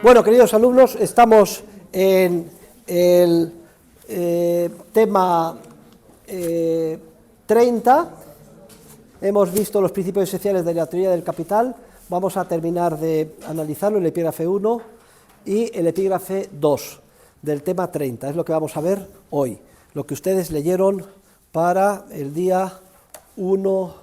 Bueno, queridos alumnos, estamos en el tema 30. Hemos visto los principios esenciales de la teoría del capital. Vamos a terminar de analizarlo, el epígrafe 1 y el epígrafe 2 del tema 30. Es lo que vamos a ver hoy, lo que ustedes leyeron para el día 1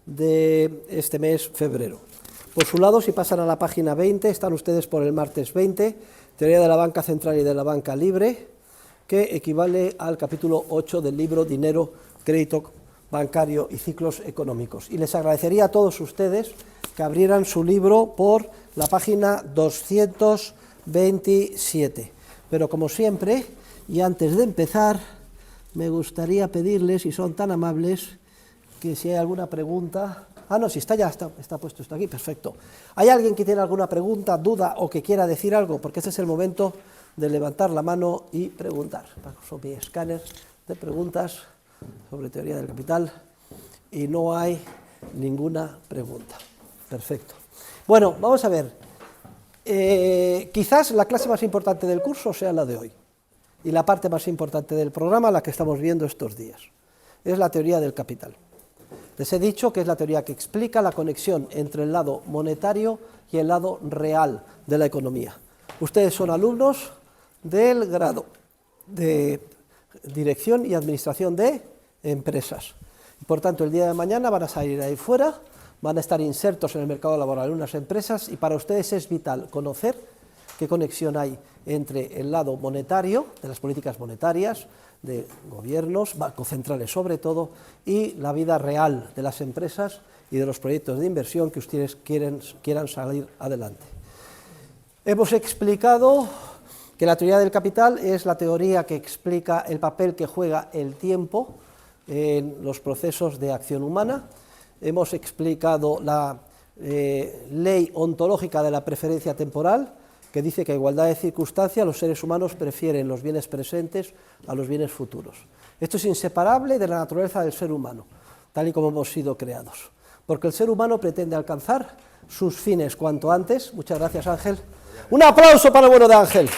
de este mes, febrero. Por su lado, si pasan a la página 20, están ustedes por el martes 20, teoría de la banca central y de la banca libre, que equivale al capítulo 8 del libro Dinero, Crédito Bancario y Ciclos Económicos. Y les agradecería a todos ustedes que abrieran su libro por la página 227. Pero como siempre, y antes de empezar, me gustaría pedirles, si son tan amables, que si hay alguna pregunta... Ah, no, si está ya, está puesto esto aquí, perfecto. ¿Hay alguien que tiene alguna pregunta, duda o que quiera decir algo? Porque este es el momento de levantar la mano y preguntar. Paso mi escáner de preguntas sobre teoría del capital y no hay ninguna pregunta. Perfecto. Bueno, vamos a ver. Quizás la clase más importante del curso sea la de hoy y la parte más importante del programa, la que estamos viendo estos días. Es la teoría del capital. Les he dicho que es la teoría que explica la conexión entre el lado monetario y el lado real de la economía. Ustedes son alumnos del grado de Dirección y Administración de Empresas. Por tanto, el día de mañana van a salir ahí fuera, van a estar insertos en el mercado laboral en unas empresas y para ustedes es vital conocer qué conexión hay entre el lado monetario, de las políticas monetarias, de gobiernos, bancos centrales sobre todo, y la vida real de las empresas y de los proyectos de inversión que ustedes quieran salir adelante. Hemos explicado que la teoría del capital es la teoría que explica el papel que juega el tiempo en los procesos de acción humana. Hemos explicado la ley ontológica de la preferencia temporal, que dice que a igualdad de circunstancias los seres humanos prefieren los bienes presentes a los bienes futuros. Esto es inseparable de la naturaleza del ser humano, tal y como hemos sido creados, porque el ser humano pretende alcanzar sus fines cuanto antes. Muchas gracias, Ángel. Un aplauso para el bueno de Ángel.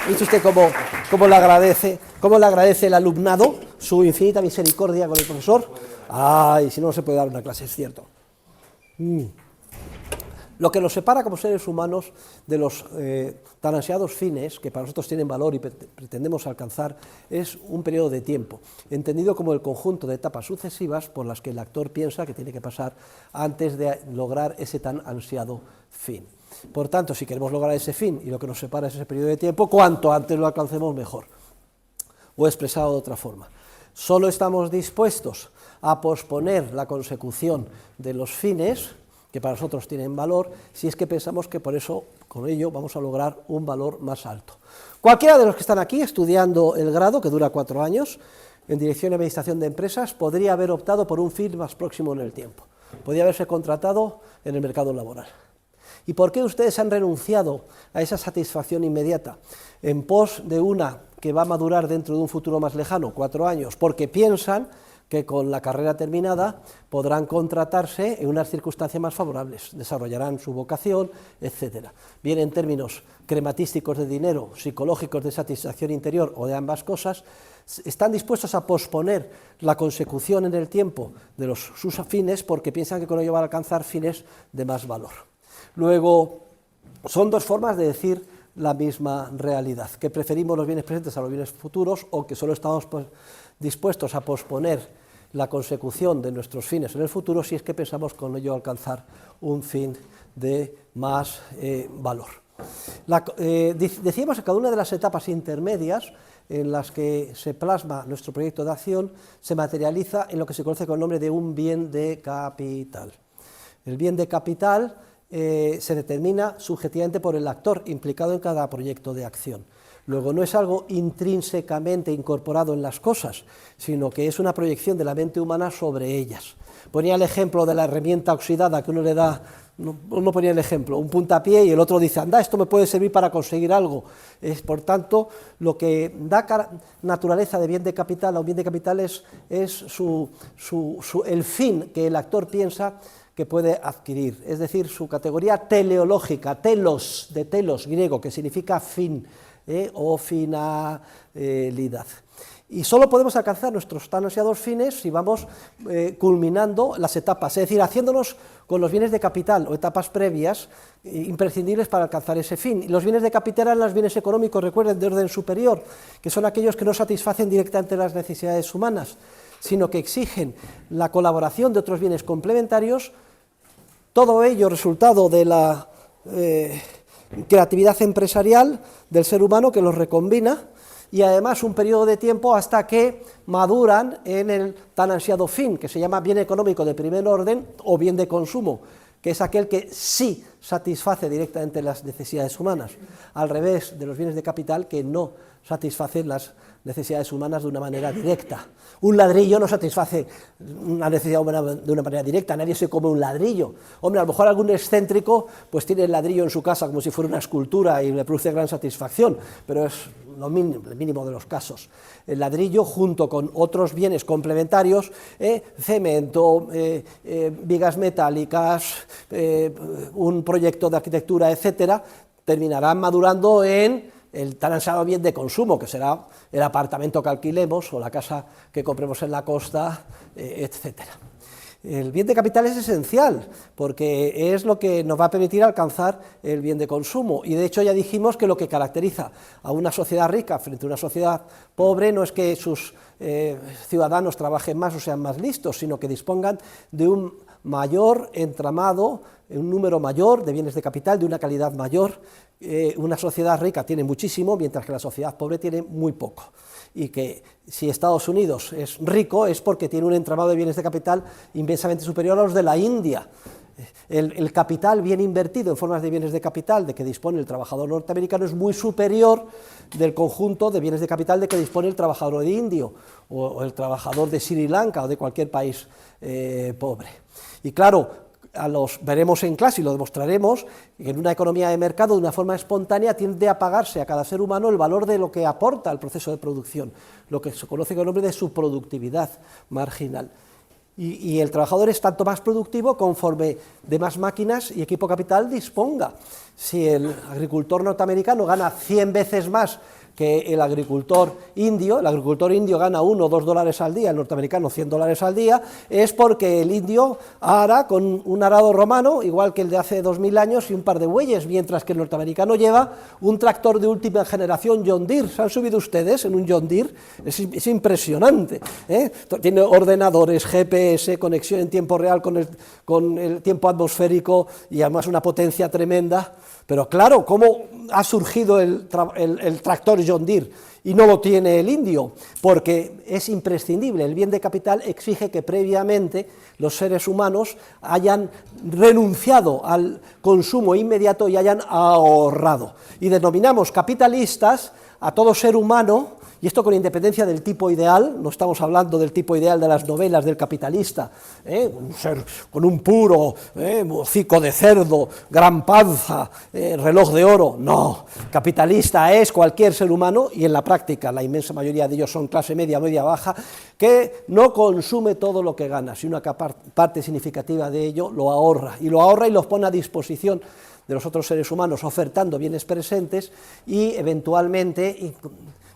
¿Viste usted cómo le agradece el alumnado su infinita misericordia con el profesor? Ay, si no, no se puede dar una clase, es cierto. Lo que nos separa como seres humanos de los tan ansiados fines, que para nosotros tienen valor y pretendemos alcanzar, es un periodo de tiempo, entendido como el conjunto de etapas sucesivas por las que el actor piensa que tiene que pasar antes de lograr ese tan ansiado fin. Por tanto, si queremos lograr ese fin y lo que nos separa es ese periodo de tiempo, cuanto antes lo alcancemos mejor. O expresado de otra forma, solo estamos dispuestos a posponer la consecución de los fines que para nosotros tienen valor, si es que pensamos que por eso, con ello, vamos a lograr un valor más alto. Cualquiera de los que están aquí estudiando el grado, que dura 4 años, en Dirección y Administración de Empresas, podría haber optado por un fin más próximo en el tiempo. Podría haberse contratado en el mercado laboral. ¿Y por qué ustedes han renunciado a esa satisfacción inmediata en pos de una que va a madurar dentro de un futuro más lejano, 4 años? Porque piensan que con la carrera terminada podrán contratarse en unas circunstancias más favorables, desarrollarán su vocación, etc. Bien en términos crematísticos de dinero, psicológicos de satisfacción interior o de ambas cosas, están dispuestos a posponer la consecución en el tiempo de sus fines porque piensan que con ello van a alcanzar fines de más valor. Luego, son dos formas de decir la misma realidad, que preferimos los bienes presentes a los bienes futuros o que solo estamos dispuestos a posponer la consecución de nuestros fines en el futuro si es que pensamos con ello alcanzar un fin de más valor. Decíamos que cada una de las etapas intermedias en las que se plasma nuestro proyecto de acción se materializa en lo que se conoce con el nombre de un bien de capital. El bien de capital se determina subjetivamente por el actor implicado en cada proyecto de acción. Luego, no es algo intrínsecamente incorporado en las cosas, sino que es una proyección de la mente humana sobre ellas. Ponía el ejemplo de la herramienta oxidada, que uno le da, uno ponía el ejemplo, un puntapié y el otro dice, anda, esto me puede servir para conseguir algo. Por tanto, lo que da naturaleza de bien de capital a un bien de capital es el fin que el actor piensa que puede adquirir, es decir, su categoría teleológica, telos, de telos griego, que significa fin o finalidad. Y solo podemos alcanzar nuestros tan ansiados fines si vamos culminando las etapas, es decir, haciéndonos con los bienes de capital o etapas previas imprescindibles para alcanzar ese fin. Y los bienes de capital eran los bienes económicos, recuerden, de orden superior, que son aquellos que no satisfacen directamente las necesidades humanas, sino que exigen la colaboración de otros bienes complementarios, todo ello resultado de la creatividad empresarial del ser humano que los recombina, y además un periodo de tiempo hasta que maduran en el tan ansiado fin, que se llama bien económico de primer orden o bien de consumo, que es aquel que sí satisface directamente las necesidades humanas, al revés de los bienes de capital que no satisfacen las necesidades humanas de una manera directa. Un ladrillo no satisface una necesidad humana de una manera directa, nadie se come un ladrillo. Hombre, a lo mejor algún excéntrico pues tiene el ladrillo en su casa como si fuera una escultura y le produce gran satisfacción, pero es lo mínimo, el mínimo de los casos. El ladrillo, junto con otros bienes complementarios, cemento, vigas metálicas, un proyecto de arquitectura, etcétera, terminarán madurando en el tan ansiado bien de consumo, que será el apartamento que alquilemos o la casa que compremos en la costa, etcétera. El bien de capital es esencial, porque es lo que nos va a permitir alcanzar el bien de consumo, y de hecho ya dijimos que lo que caracteriza a una sociedad rica frente a una sociedad pobre no es que sus ciudadanos trabajen más o sean más listos, sino que dispongan de un mayor entramado, un número mayor de bienes de capital, de una calidad mayor. Una sociedad rica tiene muchísimo, mientras que la sociedad pobre tiene muy poco. Y que si Estados Unidos es rico es porque tiene un entramado de bienes de capital inmensamente superior a los de la India. El capital bien invertido en formas de bienes de capital de que dispone el trabajador norteamericano es muy superior del conjunto de bienes de capital de que dispone el trabajador de indio o el trabajador de Sri Lanka o de cualquier país pobre. Y claro, veremos en clase y lo demostraremos, que en una economía de mercado, de una forma espontánea, tiende a pagarse a cada ser humano el valor de lo que aporta al proceso de producción, lo que se conoce con el nombre de su productividad marginal. Y el trabajador es tanto más productivo conforme de más máquinas y equipo capital disponga. Si el agricultor norteamericano gana 100 veces más que el agricultor indio gana $1 o $2 al día, el norteamericano $100 al día, es porque el indio ara con un arado romano, igual que el de hace 2000 años, y un par de bueyes, mientras que el norteamericano lleva un tractor de última generación John Deere. ¿Se han subido ustedes en un John Deere? Es impresionante, ¿eh? Tiene ordenadores, GPS, conexión en tiempo real con el tiempo atmosférico y además una potencia tremenda. Pero claro, ¿cómo ha surgido el tractor John Deere y no lo tiene el indio? Porque es imprescindible, el bien de capital exige que previamente los seres humanos hayan renunciado al consumo inmediato y hayan ahorrado. Y denominamos capitalistas a todo ser humano, y esto con independencia del tipo ideal, no estamos hablando del tipo ideal de las novelas del capitalista, un ser con un puro, hocico de cerdo, gran panza, reloj de oro, no, capitalista es cualquier ser humano, y en la práctica la inmensa mayoría de ellos son clase media, media baja, que no consume todo lo que gana, sino una parte significativa de ello lo ahorra y los pone a disposición de los otros seres humanos, ofertando bienes presentes y eventualmente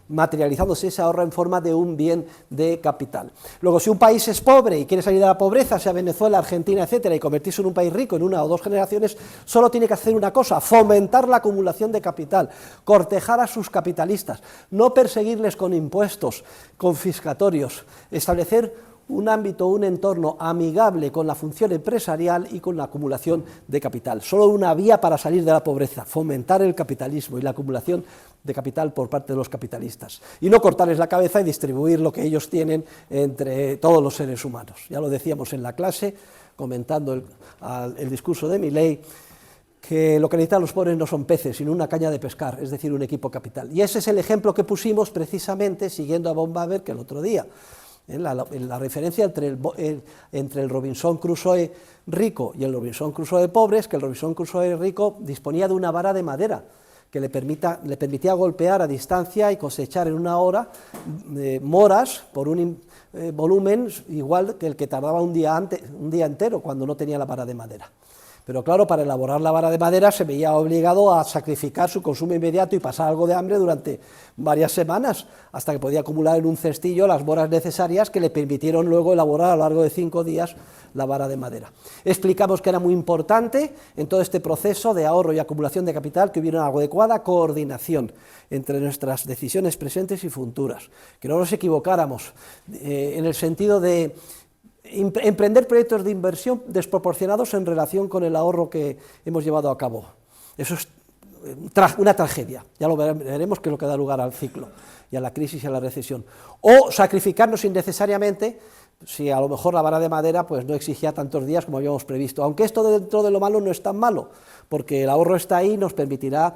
materializándose ese ahorro en forma de un bien de capital. Luego, si un país es pobre y quiere salir de la pobreza, sea Venezuela, Argentina, etcétera, y convertirse en un país rico en 1 o 2 generaciones, solo tiene que hacer una cosa: fomentar la acumulación de capital, cortejar a sus capitalistas, no perseguirles con impuestos confiscatorios, establecer un ámbito, un entorno amigable con la función empresarial y con la acumulación de capital. Solo una vía para salir de la pobreza: fomentar el capitalismo y la acumulación de capital por parte de los capitalistas, y no cortarles la cabeza y distribuir lo que ellos tienen entre todos los seres humanos. Ya lo decíamos en la clase, comentando el discurso de Milei, que lo que necesitan los pobres no son peces, sino una caña de pescar, es decir, un equipo capital. Y ese es el ejemplo que pusimos precisamente siguiendo a von Baber el otro día. La referencia entre el Robinson Crusoe rico y el Robinson Crusoe pobre es que el Robinson Crusoe rico disponía de una vara de madera que le permitía golpear a distancia y cosechar en una hora moras por un volumen igual que el que tardaba un día entero cuando no tenía la vara de madera. Pero claro, para elaborar la vara de madera se veía obligado a sacrificar su consumo inmediato y pasar algo de hambre durante varias semanas, hasta que podía acumular en un cestillo las moras necesarias que le permitieron luego elaborar a lo largo de 5 días la vara de madera. Explicamos que era muy importante en todo este proceso de ahorro y acumulación de capital que hubiera una adecuada coordinación entre nuestras decisiones presentes y futuras, que no nos equivocáramos en el sentido de emprender proyectos de inversión desproporcionados en relación con el ahorro que hemos llevado a cabo. Eso es una tragedia, ya lo veremos, que es lo que da lugar al ciclo y a la crisis y a la recesión. O sacrificarnos innecesariamente, si a lo mejor la vara de madera pues no exigía tantos días como habíamos previsto, aunque esto dentro de lo malo no es tan malo, porque el ahorro está ahí y nos permitirá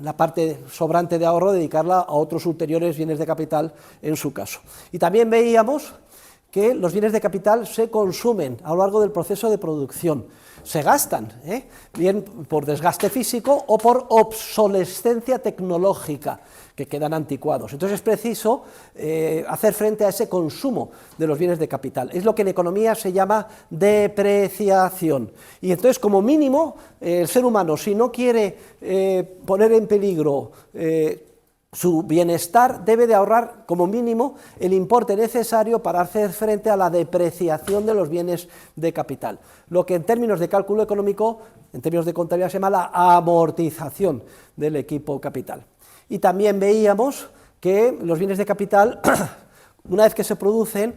la parte sobrante de ahorro dedicarla a otros ulteriores bienes de capital en su caso. Y también veíamos que los bienes de capital se consumen a lo largo del proceso de producción, se gastan, bien por desgaste físico o por obsolescencia tecnológica, que quedan anticuados. Entonces es preciso hacer frente a ese consumo de los bienes de capital. Es lo que en economía se llama depreciación. Y entonces, como mínimo, el ser humano, si no quiere poner en peligro su bienestar, debe de ahorrar como mínimo el importe necesario para hacer frente a la depreciación de los bienes de capital, lo que en términos de cálculo económico, en términos de contabilidad, se llama la amortización del equipo capital. Y también veíamos que los bienes de capital, una vez que se producen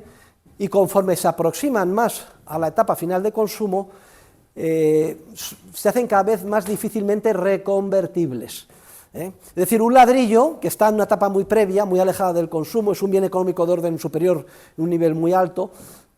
y conforme se aproximan más a la etapa final de consumo, se hacen cada vez más difícilmente reconvertibles. Es decir, un ladrillo que está en una etapa muy previa, muy alejada del consumo, es un bien económico de orden superior, un nivel muy alto,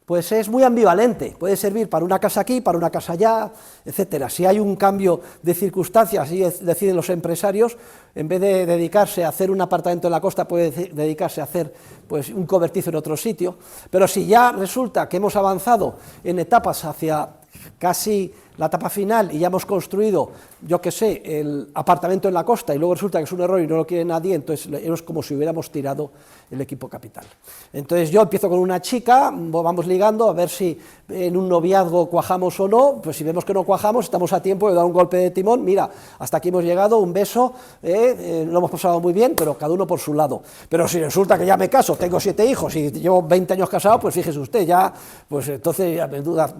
pues es muy ambivalente, puede servir para una casa aquí, para una casa allá, etcétera. Si hay un cambio de circunstancias, y deciden los empresarios, en vez de dedicarse a hacer un apartamento en la costa, puede dedicarse a hacer pues un cobertizo en otro sitio, pero si ya resulta que hemos avanzado en etapas hacia casi la etapa final y ya hemos construido, yo qué sé, el apartamento en la costa y luego resulta que es un error y no lo quiere nadie, entonces es como si hubiéramos tirado el equipo capital. Entonces yo empiezo con una chica, vamos ligando a ver si en un noviazgo cuajamos o no, pues si vemos que no cuajamos estamos a tiempo de dar un golpe de timón, mira, hasta aquí hemos llegado, un beso, lo hemos pasado muy bien, pero cada uno por su lado. Pero si resulta que ya me caso, tengo 7 hijos y llevo 20 años casado, pues fíjese usted, ya, pues entonces ya menuda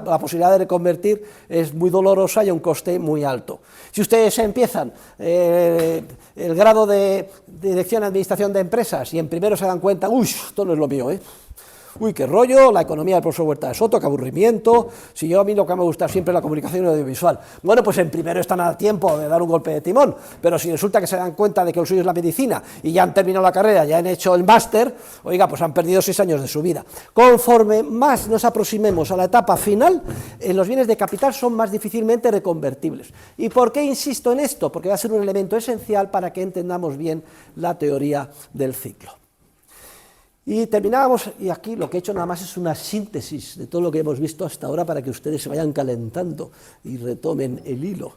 la posibilidad de reconvertir es muy dolorosa y a un coste muy alto. Si ustedes empiezan el grado de dirección y administración de empresas y en primero se dan cuenta, uy, esto no es lo mío, uy, qué rollo, la economía del profesor Huerta de Soto, qué aburrimiento, si yo a mí lo que me gusta siempre es la comunicación audiovisual. Bueno, pues en primero están a tiempo de dar un golpe de timón, pero si resulta que se dan cuenta de que lo suyo es la medicina y ya han terminado la carrera, ya han hecho el máster, oiga, pues han perdido 6 años de su vida. Conforme más nos aproximemos a la etapa final, los bienes de capital son más difícilmente reconvertibles. ¿Y por qué insisto en esto? Porque va a ser un elemento esencial para que entendamos bien la teoría del ciclo. Y terminábamos, y aquí lo que he hecho nada más es una síntesis de todo lo que hemos visto hasta ahora para que ustedes se vayan calentando y retomen el hilo.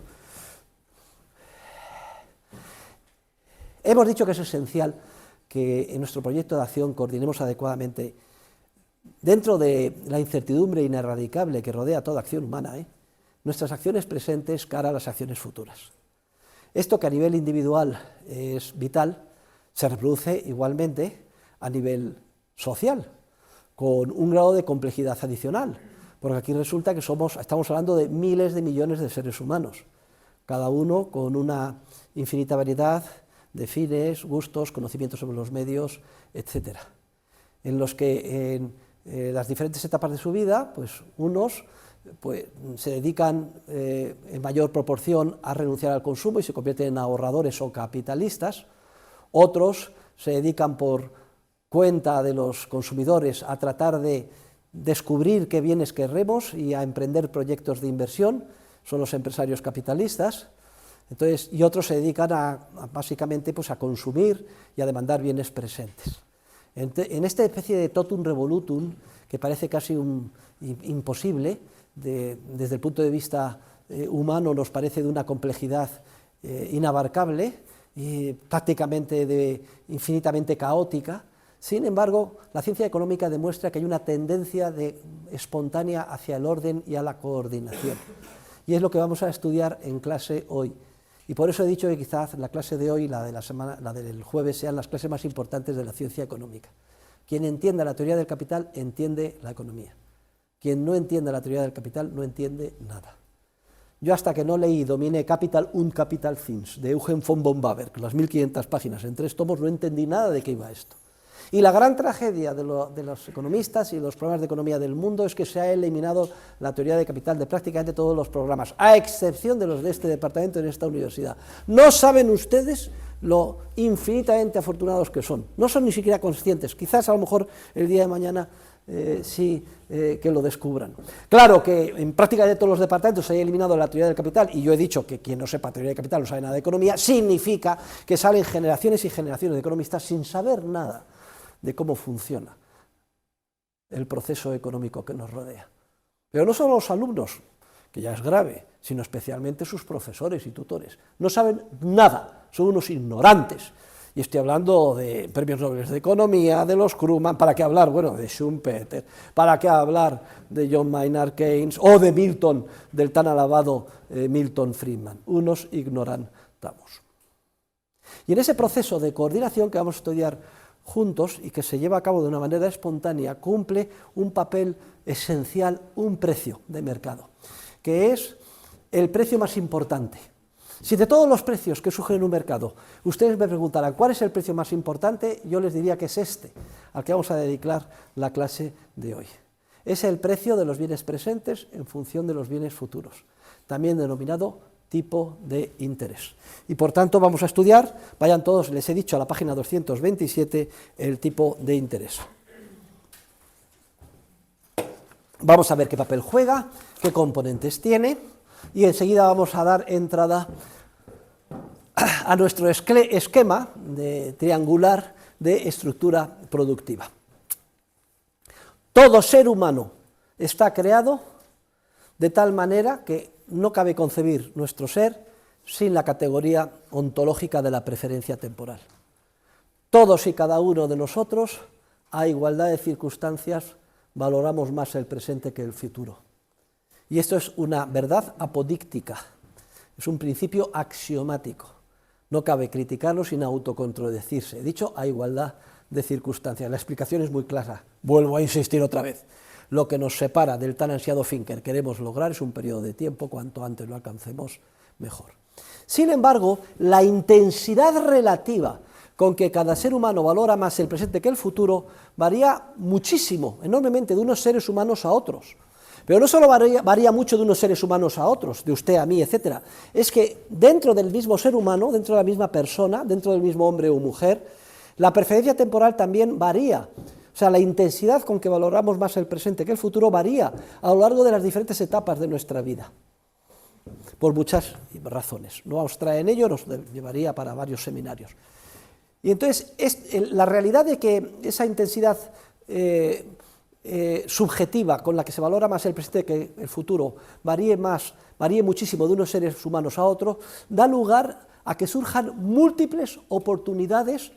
Hemos dicho que es esencial que en nuestro proyecto de acción coordinemos adecuadamente, dentro de la incertidumbre ineradicable que rodea toda acción humana, nuestras acciones presentes cara a las acciones futuras. Esto que a nivel individual es vital, se reproduce igualmente a nivel social, con un grado de complejidad adicional, porque aquí resulta que estamos hablando de miles de millones de seres humanos, cada uno con una infinita variedad de fines, gustos, conocimientos sobre los medios, etcétera, en los que en las diferentes etapas de su vida, pues unos se dedican en mayor proporción a renunciar al consumo y se convierten en ahorradores o capitalistas, otros se dedican por cuenta de los consumidores a tratar de descubrir qué bienes queremos y a emprender proyectos de inversión, son los empresarios capitalistas. Entonces, y otros se dedican básicamente pues, a consumir y a demandar bienes presentes. En esta especie de totum revolutum, que parece casi imposible, desde el punto de vista humano nos parece de una complejidad inabarcable y prácticamente infinitamente caótica. Sin embargo, la ciencia económica demuestra que hay una tendencia espontánea hacia el orden y a la coordinación. Y es lo que vamos a estudiar en clase hoy. Y por eso he dicho que quizás la clase de hoy y la del jueves sean las clases más importantes de la ciencia económica. Quien entienda la teoría del capital entiende la economía. Quien no entienda la teoría del capital no entiende nada. Yo hasta que no leí y dominé Capital und Kapitalzins de Eugen von Bombaberg, las 1500 páginas en 3 tomos, no entendí nada de qué iba esto. Y la gran tragedia de los economistas y los programas de economía del mundo es que se ha eliminado la teoría de capital de prácticamente todos los programas, a excepción de los de este departamento en esta universidad. No saben ustedes lo infinitamente afortunados que son, no son ni siquiera conscientes, quizás a lo mejor el día de mañana que lo descubran. Claro que en prácticamente todos los departamentos se haya eliminado la teoría del capital, y yo he dicho que quien no sepa teoría de capital no sabe nada de economía, significa que salen generaciones y generaciones de economistas sin saber nada de cómo funciona el proceso económico que nos rodea. Pero no solo los alumnos, que ya es grave, sino especialmente sus profesores y tutores. No saben nada, son unos ignorantes. Y estoy hablando de premios Nobel de Economía, de los Krugman, ¿para qué hablar? Bueno, de Schumpeter, ¿para qué hablar de John Maynard Keynes o de Milton, del tan alabado Milton Friedman? Unos ignorantamos. Y en ese proceso de coordinación que vamos a estudiar juntos y que se lleva a cabo de una manera espontánea, cumple un papel esencial, un precio de mercado, que es el precio más importante. Si de todos los precios que surgen en un mercado, ustedes me preguntaran cuál es el precio más importante, yo les diría que es este, al que vamos a dedicar la clase de hoy. Es el precio de los bienes presentes en función de los bienes futuros, también denominado tipo de interés. Y por tanto vamos a estudiar, vayan todos, les he dicho a la página 227, el tipo de interés. Vamos a ver qué papel juega, qué componentes tiene, y enseguida vamos a dar entrada a nuestro esquema triangular de estructura productiva. Todo ser humano está creado de tal manera que no cabe concebir nuestro ser sin la categoría ontológica de la preferencia temporal. Todos y cada uno de nosotros, a igualdad de circunstancias, valoramos más el presente que el futuro. Y esto es una verdad apodíctica, es un principio axiomático. No cabe criticarlo sin autocontradecirse. He dicho a igualdad de circunstancias. La explicación es muy clara. Vuelvo a insistir otra vez. Lo que nos separa del tan ansiado fin que queremos lograr es un periodo de tiempo, cuanto antes lo alcancemos, mejor. Sin embargo, la intensidad relativa con que cada ser humano valora más el presente que el futuro varía muchísimo, enormemente, de unos seres humanos a otros. Pero no solo varía mucho de unos seres humanos a otros, de usted a mí, etc. Es que dentro del mismo ser humano, dentro de la misma persona, dentro del mismo hombre o mujer, la preferencia temporal también varía. O sea, la intensidad con que valoramos más el presente que el futuro varía a lo largo de las diferentes etapas de nuestra vida, por muchas razones. No vamos a traer en ello, nos llevaría para varios seminarios. Y entonces, la realidad de que esa intensidad subjetiva con la que se valora más el presente que el futuro varíe muchísimo de unos seres humanos a otros, da lugar a que surjan múltiples oportunidades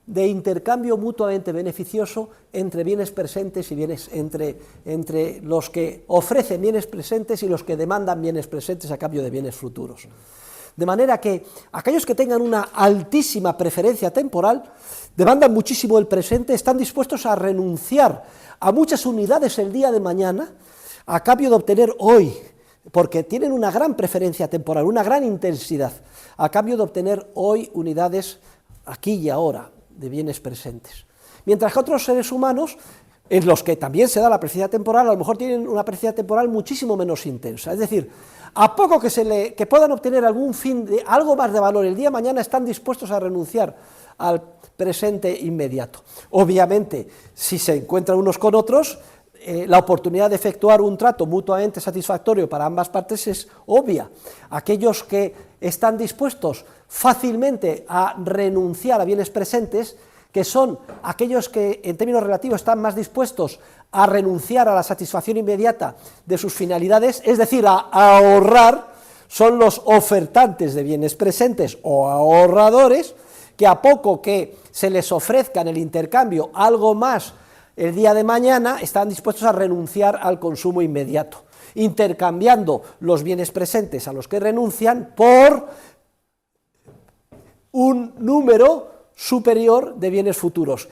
de intercambio mutuamente beneficioso entre bienes presentes y bienes entre los que ofrecen bienes presentes y los que demandan bienes presentes a cambio de bienes futuros. De manera que aquellos que tengan una altísima preferencia temporal, demandan muchísimo el presente, están dispuestos a renunciar a muchas unidades el día de mañana a cambio de obtener hoy, porque tienen una gran preferencia temporal, una gran intensidad, a cambio de obtener hoy unidades aquí y ahora de bienes presentes. Mientras que otros seres humanos, en los que también se da la preferencia temporal, a lo mejor tienen una preferencia temporal muchísimo menos intensa. Es decir, a poco que puedan obtener algún fin de algo más de valor el día de mañana, están dispuestos a renunciar al presente inmediato. Obviamente, si se encuentran unos con otros, la oportunidad de efectuar un trato mutuamente satisfactorio para ambas partes es obvia. Aquellos que están dispuestos fácilmente a renunciar a bienes presentes, que son aquellos que en términos relativos están más dispuestos a renunciar a la satisfacción inmediata de sus finalidades, es decir, a ahorrar, son los ofertantes de bienes presentes o ahorradores, que a poco que se les ofrezca en el intercambio algo más el día de mañana, están dispuestos a renunciar al consumo inmediato, intercambiando los bienes presentes a los que renuncian por un número superior de bienes futuros.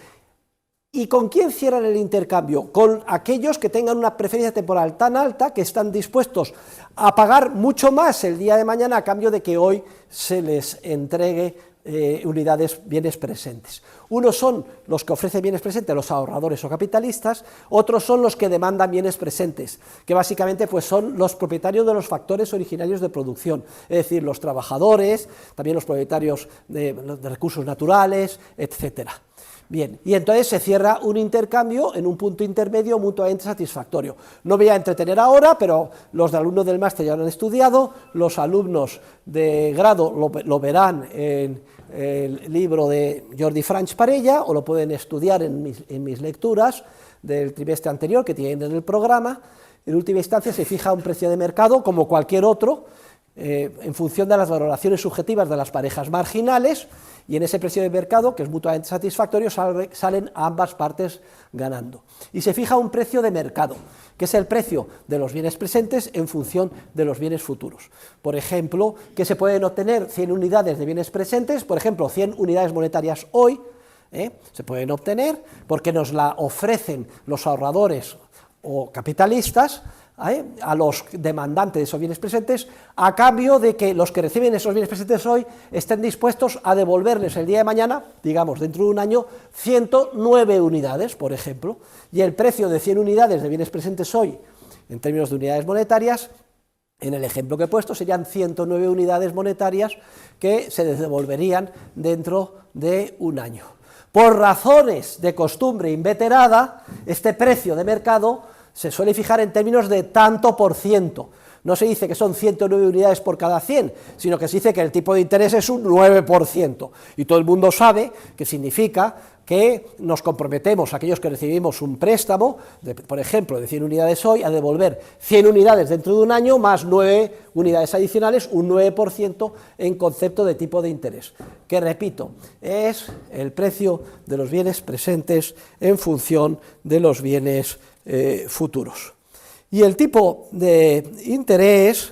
¿Y con quién cierran el intercambio? Con aquellos que tengan una preferencia temporal tan alta que están dispuestos a pagar mucho más el día de mañana a cambio de que hoy se les entregue unidades, bienes presentes. Unos son los que ofrecen bienes presentes, los ahorradores o capitalistas, otros son los que demandan bienes presentes, que básicamente pues, son los propietarios de los factores originarios de producción, es decir, los trabajadores, también los propietarios de recursos naturales, etcétera. Bien, y entonces se cierra un intercambio en un punto intermedio mutuamente satisfactorio. No voy a entretener ahora, pero los de alumnos del máster ya lo han estudiado, los alumnos de grado lo verán en el libro de Jordi Franch Parella, o lo pueden estudiar en mis lecturas del trimestre anterior que tienen en el programa. En última instancia se fija un precio de mercado como cualquier otro, en función de las valoraciones subjetivas de las parejas marginales, y en ese precio de mercado, que es mutuamente satisfactorio, salen ambas partes ganando. Y se fija un precio de mercado, que es el precio de los bienes presentes en función de los bienes futuros. Por ejemplo, que se pueden obtener 100 unidades de bienes presentes, por ejemplo, 100 unidades monetarias hoy, se pueden obtener porque nos la ofrecen los ahorradores o capitalistas, a los demandantes de esos bienes presentes, a cambio de que los que reciben esos bienes presentes hoy estén dispuestos a devolverles el día de mañana, digamos dentro de un año, 109 unidades, por ejemplo, y el precio de 100 unidades de bienes presentes hoy, en términos de unidades monetarias, en el ejemplo que he puesto, serían 109 unidades monetarias que se devolverían dentro de un año. Por razones de costumbre inveterada, este precio de mercado se suele fijar en términos de tanto por ciento. No se dice que son 109 unidades por cada 100, sino que se dice que el tipo de interés es un 9%. Y todo el mundo sabe que significa que nos comprometemos, aquellos que recibimos un préstamo, por ejemplo, de 100 unidades hoy, a devolver 100 unidades dentro de un año, más 9 unidades adicionales, un 9% en concepto de tipo de interés, que repito, es el precio de los bienes presentes en función de los bienes futuros. Y el tipo de interés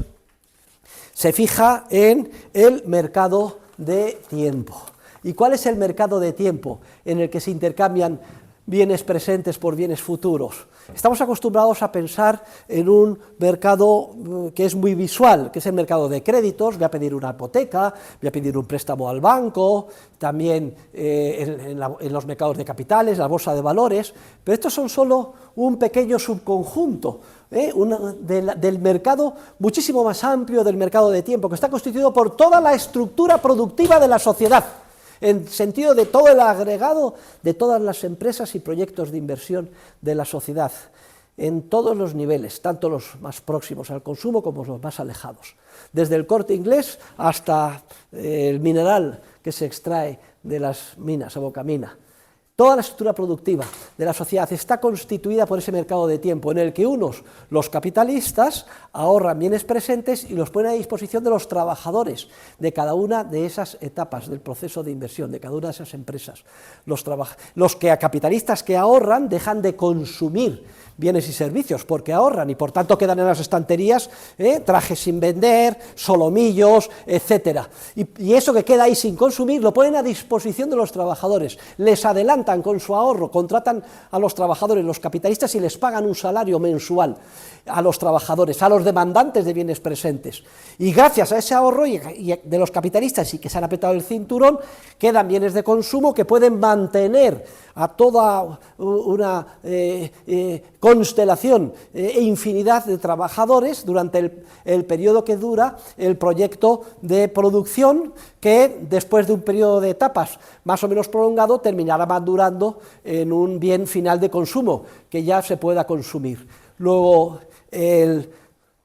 se fija en el mercado de tiempo. ¿Y cuál es el mercado de tiempo en el que se intercambian bienes presentes por bienes futuros? Estamos acostumbrados a pensar en un mercado que es muy visual, que es el mercado de créditos. Voy a pedir una hipoteca, voy a pedir un préstamo al banco, también en los mercados de capitales, la bolsa de valores, pero estos son solo un pequeño subconjunto del mercado muchísimo más amplio del mercado de tiempo, que está constituido por toda la estructura productiva de la sociedad, en sentido de todo el agregado de todas las empresas y proyectos de inversión de la sociedad, en todos los niveles, tanto los más próximos al consumo como los más alejados, desde el Corte Inglés hasta el mineral que se extrae de las minas, a Bocamina. Toda la estructura productiva de la sociedad está constituida por ese mercado de tiempo en el que unos, los capitalistas, ahorran bienes presentes y los ponen a disposición de los trabajadores de cada una de esas etapas del proceso de inversión, de cada una de esas empresas. Los capitalistas que ahorran dejan de consumir bienes y servicios porque ahorran y por tanto quedan en las estanterías trajes sin vender, solomillos, etcétera. Y eso que queda ahí sin consumir lo ponen a disposición de los trabajadores, les adelantan con su ahorro, contratan a los trabajadores, los capitalistas, y les pagan un salario mensual a los trabajadores, a los demandantes de bienes presentes. Y gracias a ese ahorro y de los capitalistas y que se han apretado el cinturón, quedan bienes de consumo que pueden mantener a toda una constelación e infinidad de trabajadores durante el periodo que dura el proyecto de producción, que después de un periodo de etapas más o menos prolongado terminará madurando en un bien final de consumo que ya se pueda consumir. Luego, el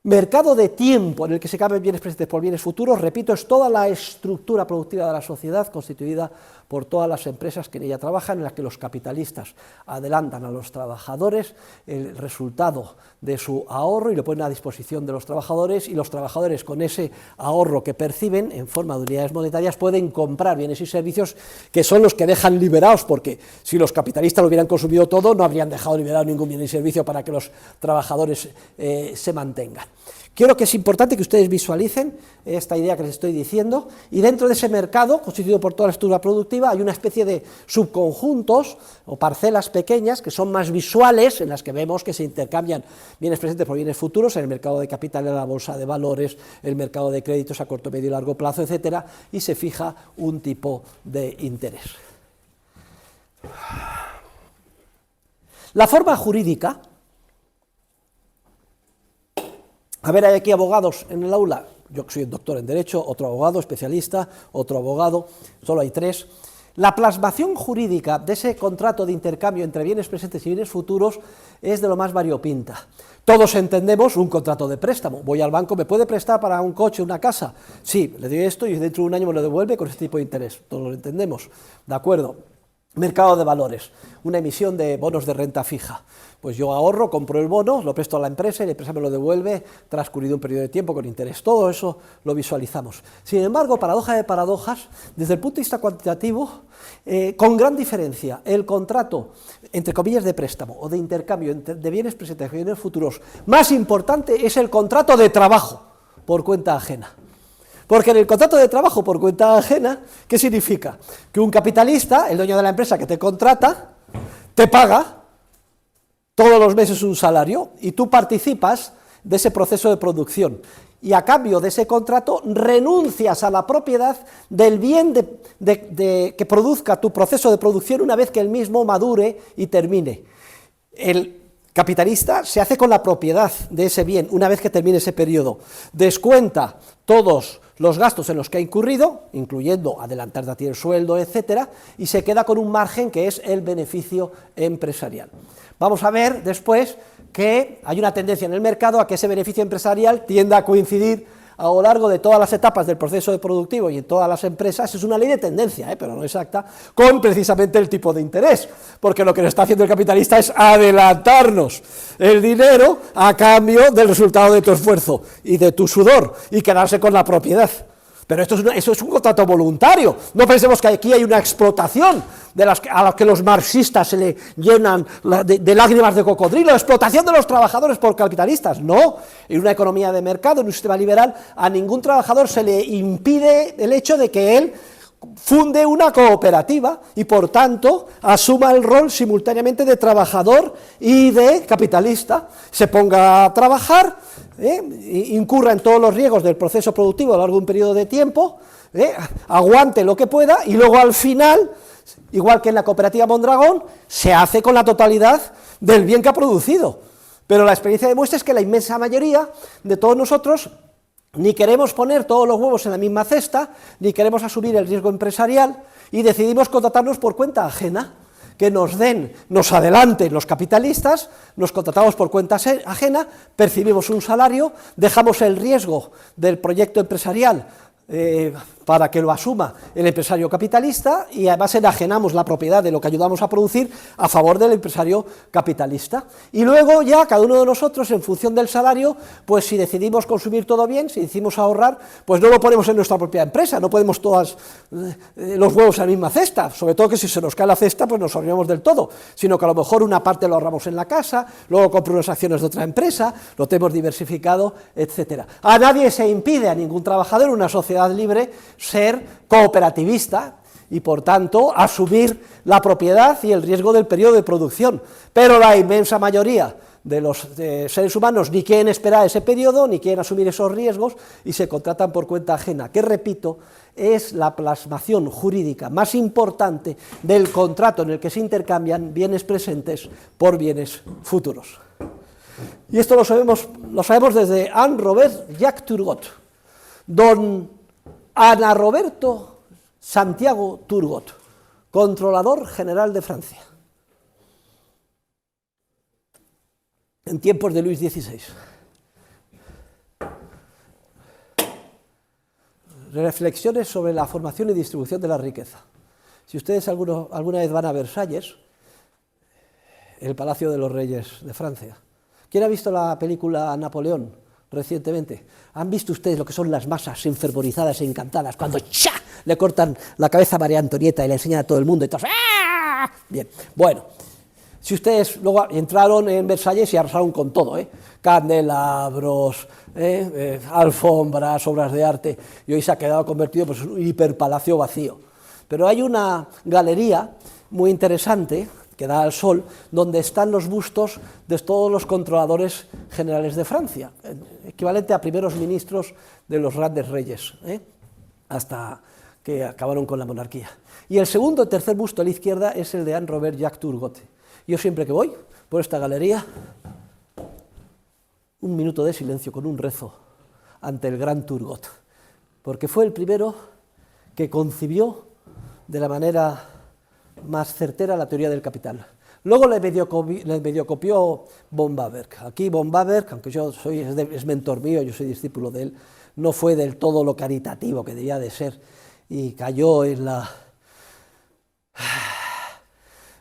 Mercado de tiempo en el que se cambian bienes presentes por bienes futuros, repito, es toda la estructura productiva de la sociedad constituida por todas las empresas que en ella trabajan, en las que los capitalistas adelantan a los trabajadores el resultado de su ahorro y lo ponen a disposición de los trabajadores, y los trabajadores con ese ahorro que perciben en forma de unidades monetarias pueden comprar bienes y servicios que son los que dejan liberados, porque si los capitalistas lo hubieran consumido todo no habrían dejado liberado ningún bien y servicio para que los trabajadores se mantengan. Quiero que es importante que ustedes visualicen esta idea que les estoy diciendo, y dentro de ese mercado, constituido por toda la estructura productiva, hay una especie de subconjuntos o parcelas pequeñas que son más visuales, en las que vemos que se intercambian bienes presentes por bienes futuros, en el mercado de capitales, la bolsa de valores, el mercado de créditos a corto, medio y largo plazo, etcétera, y se fija un tipo de interés. La forma jurídica. A ver, hay aquí abogados en el aula, yo soy doctor en Derecho, otro abogado, especialista, otro abogado, solo hay 3. La plasmación jurídica de ese contrato de intercambio entre bienes presentes y bienes futuros es de lo más variopinta. Todos entendemos un contrato de préstamo. Voy al banco, ¿me puede prestar para un coche, una casa? Sí, le doy esto y dentro de un año me lo devuelve con este tipo de interés. Todos lo entendemos, ¿de acuerdo? Mercado de valores, una emisión de bonos de renta fija. Pues yo ahorro, compro el bono, lo presto a la empresa y la empresa me lo devuelve transcurrido un periodo de tiempo con interés. Todo eso lo visualizamos. Sin embargo, paradoja de paradojas, desde el punto de vista cuantitativo, con gran diferencia, el contrato, entre comillas, de préstamo o de intercambio de bienes presentes y bienes futuros más importante es el contrato de trabajo por cuenta ajena. Porque en el contrato de trabajo por cuenta ajena, ¿qué significa? Que un capitalista, el dueño de la empresa que te contrata, te paga todos los meses un salario y tú participas de ese proceso de producción. Y a cambio de ese contrato renuncias a la propiedad del bien que produzca tu proceso de producción una vez que el mismo madure y termine. El capitalista se hace con la propiedad de ese bien una vez que termine ese periodo, descuenta todos los gastos en los que ha incurrido, incluyendo adelantarte a ti el sueldo, etcétera, y se queda con un margen que es el beneficio empresarial. Vamos a ver después que hay una tendencia en el mercado a que ese beneficio empresarial tienda a coincidir a lo largo de todas las etapas del proceso de productivo y en todas las empresas. Es una ley de tendencia, pero no exacta, con precisamente el tipo de interés, porque lo que nos está haciendo el capitalista es adelantarnos el dinero a cambio del resultado de tu esfuerzo y de tu sudor, y quedarse con la propiedad. Pero eso es un contrato voluntario. No pensemos que aquí hay una explotación a la que los marxistas se le llenan de lágrimas de cocodrilo, explotación de los trabajadores por capitalistas. No, en una economía de mercado, en un sistema liberal, a ningún trabajador se le impide el hecho de que él funde una cooperativa y por tanto asuma el rol simultáneamente de trabajador y de capitalista, se ponga a trabajar, incurra en todos los riesgos del proceso productivo a lo largo de un periodo de tiempo, aguante lo que pueda y luego al final, igual que en la cooperativa Mondragón, se hace con la totalidad del bien que ha producido. Pero la experiencia demuestra es que la inmensa mayoría de todos nosotros ni queremos poner todos los huevos en la misma cesta, ni queremos asumir el riesgo empresarial y decidimos contratarnos por cuenta ajena, que nos adelanten los capitalistas, nos contratamos por cuenta ajena, percibimos un salario, dejamos el riesgo del proyecto empresarial para que lo asuma el empresario capitalista y además enajenamos la propiedad de lo que ayudamos a producir a favor del empresario capitalista. Y luego ya cada uno de nosotros, en función del salario, pues si decidimos consumir todo bien, si decidimos ahorrar, pues no lo ponemos en nuestra propia empresa, no ponemos todos los huevos en la misma cesta, sobre todo que si se nos cae la cesta pues nos olvidamos del todo, sino que a lo mejor una parte lo ahorramos en la casa, luego compro unas acciones de otra empresa, lo tenemos diversificado, etcétera. A nadie se impide, a ningún trabajador en una sociedad libre, ser cooperativista y por tanto asumir la propiedad y el riesgo del periodo de producción, pero la inmensa mayoría de los seres humanos ni quieren esperar ese periodo, ni quieren asumir esos riesgos y se contratan por cuenta ajena, que repito, es la plasmación jurídica más importante del contrato en el que se intercambian bienes presentes por bienes futuros. Y esto lo sabemos desde Anne Robert Jacques Turgot. Don Ana Roberto Santiago Turgot, controlador general de Francia, en tiempos de Luis XVI. reflexiones sobre la formación y distribución de la riqueza. Si ustedes alguna vez van a Versalles, el Palacio de los Reyes de Francia. ¿Quién ha visto la película Napoleón recientemente? ¿Han visto ustedes lo que son las masas enfervorizadas e encantadas cuando ¡cha! Le cortan la cabeza a María Antonieta y le enseñan a todo el mundo y todos ¡ah! Bien, bueno, si ustedes luego entraron en Versalles y arrasaron con todo, candelabros, alfombras, obras de arte, y hoy se ha quedado convertido pues, en un hiperpalacio vacío. Pero hay una galería muy interesante que da al sol, donde están los bustos de todos los controladores generales de Francia, equivalente a primeros ministros de los grandes reyes, hasta que acabaron con la monarquía. Y el segundo y tercer busto a la izquierda es el de Henri Jacques Turgot. Yo siempre que voy por esta galería, un minuto de silencio con un rezo ante el gran Turgot, porque fue el primero que concibió de la manera más certera la teoría del capital. Luego le medio copió von Baberg. Aquí von Baberg, aunque es mentor mío, yo soy discípulo de él, no fue del todo lo caritativo que debía de ser y cayó en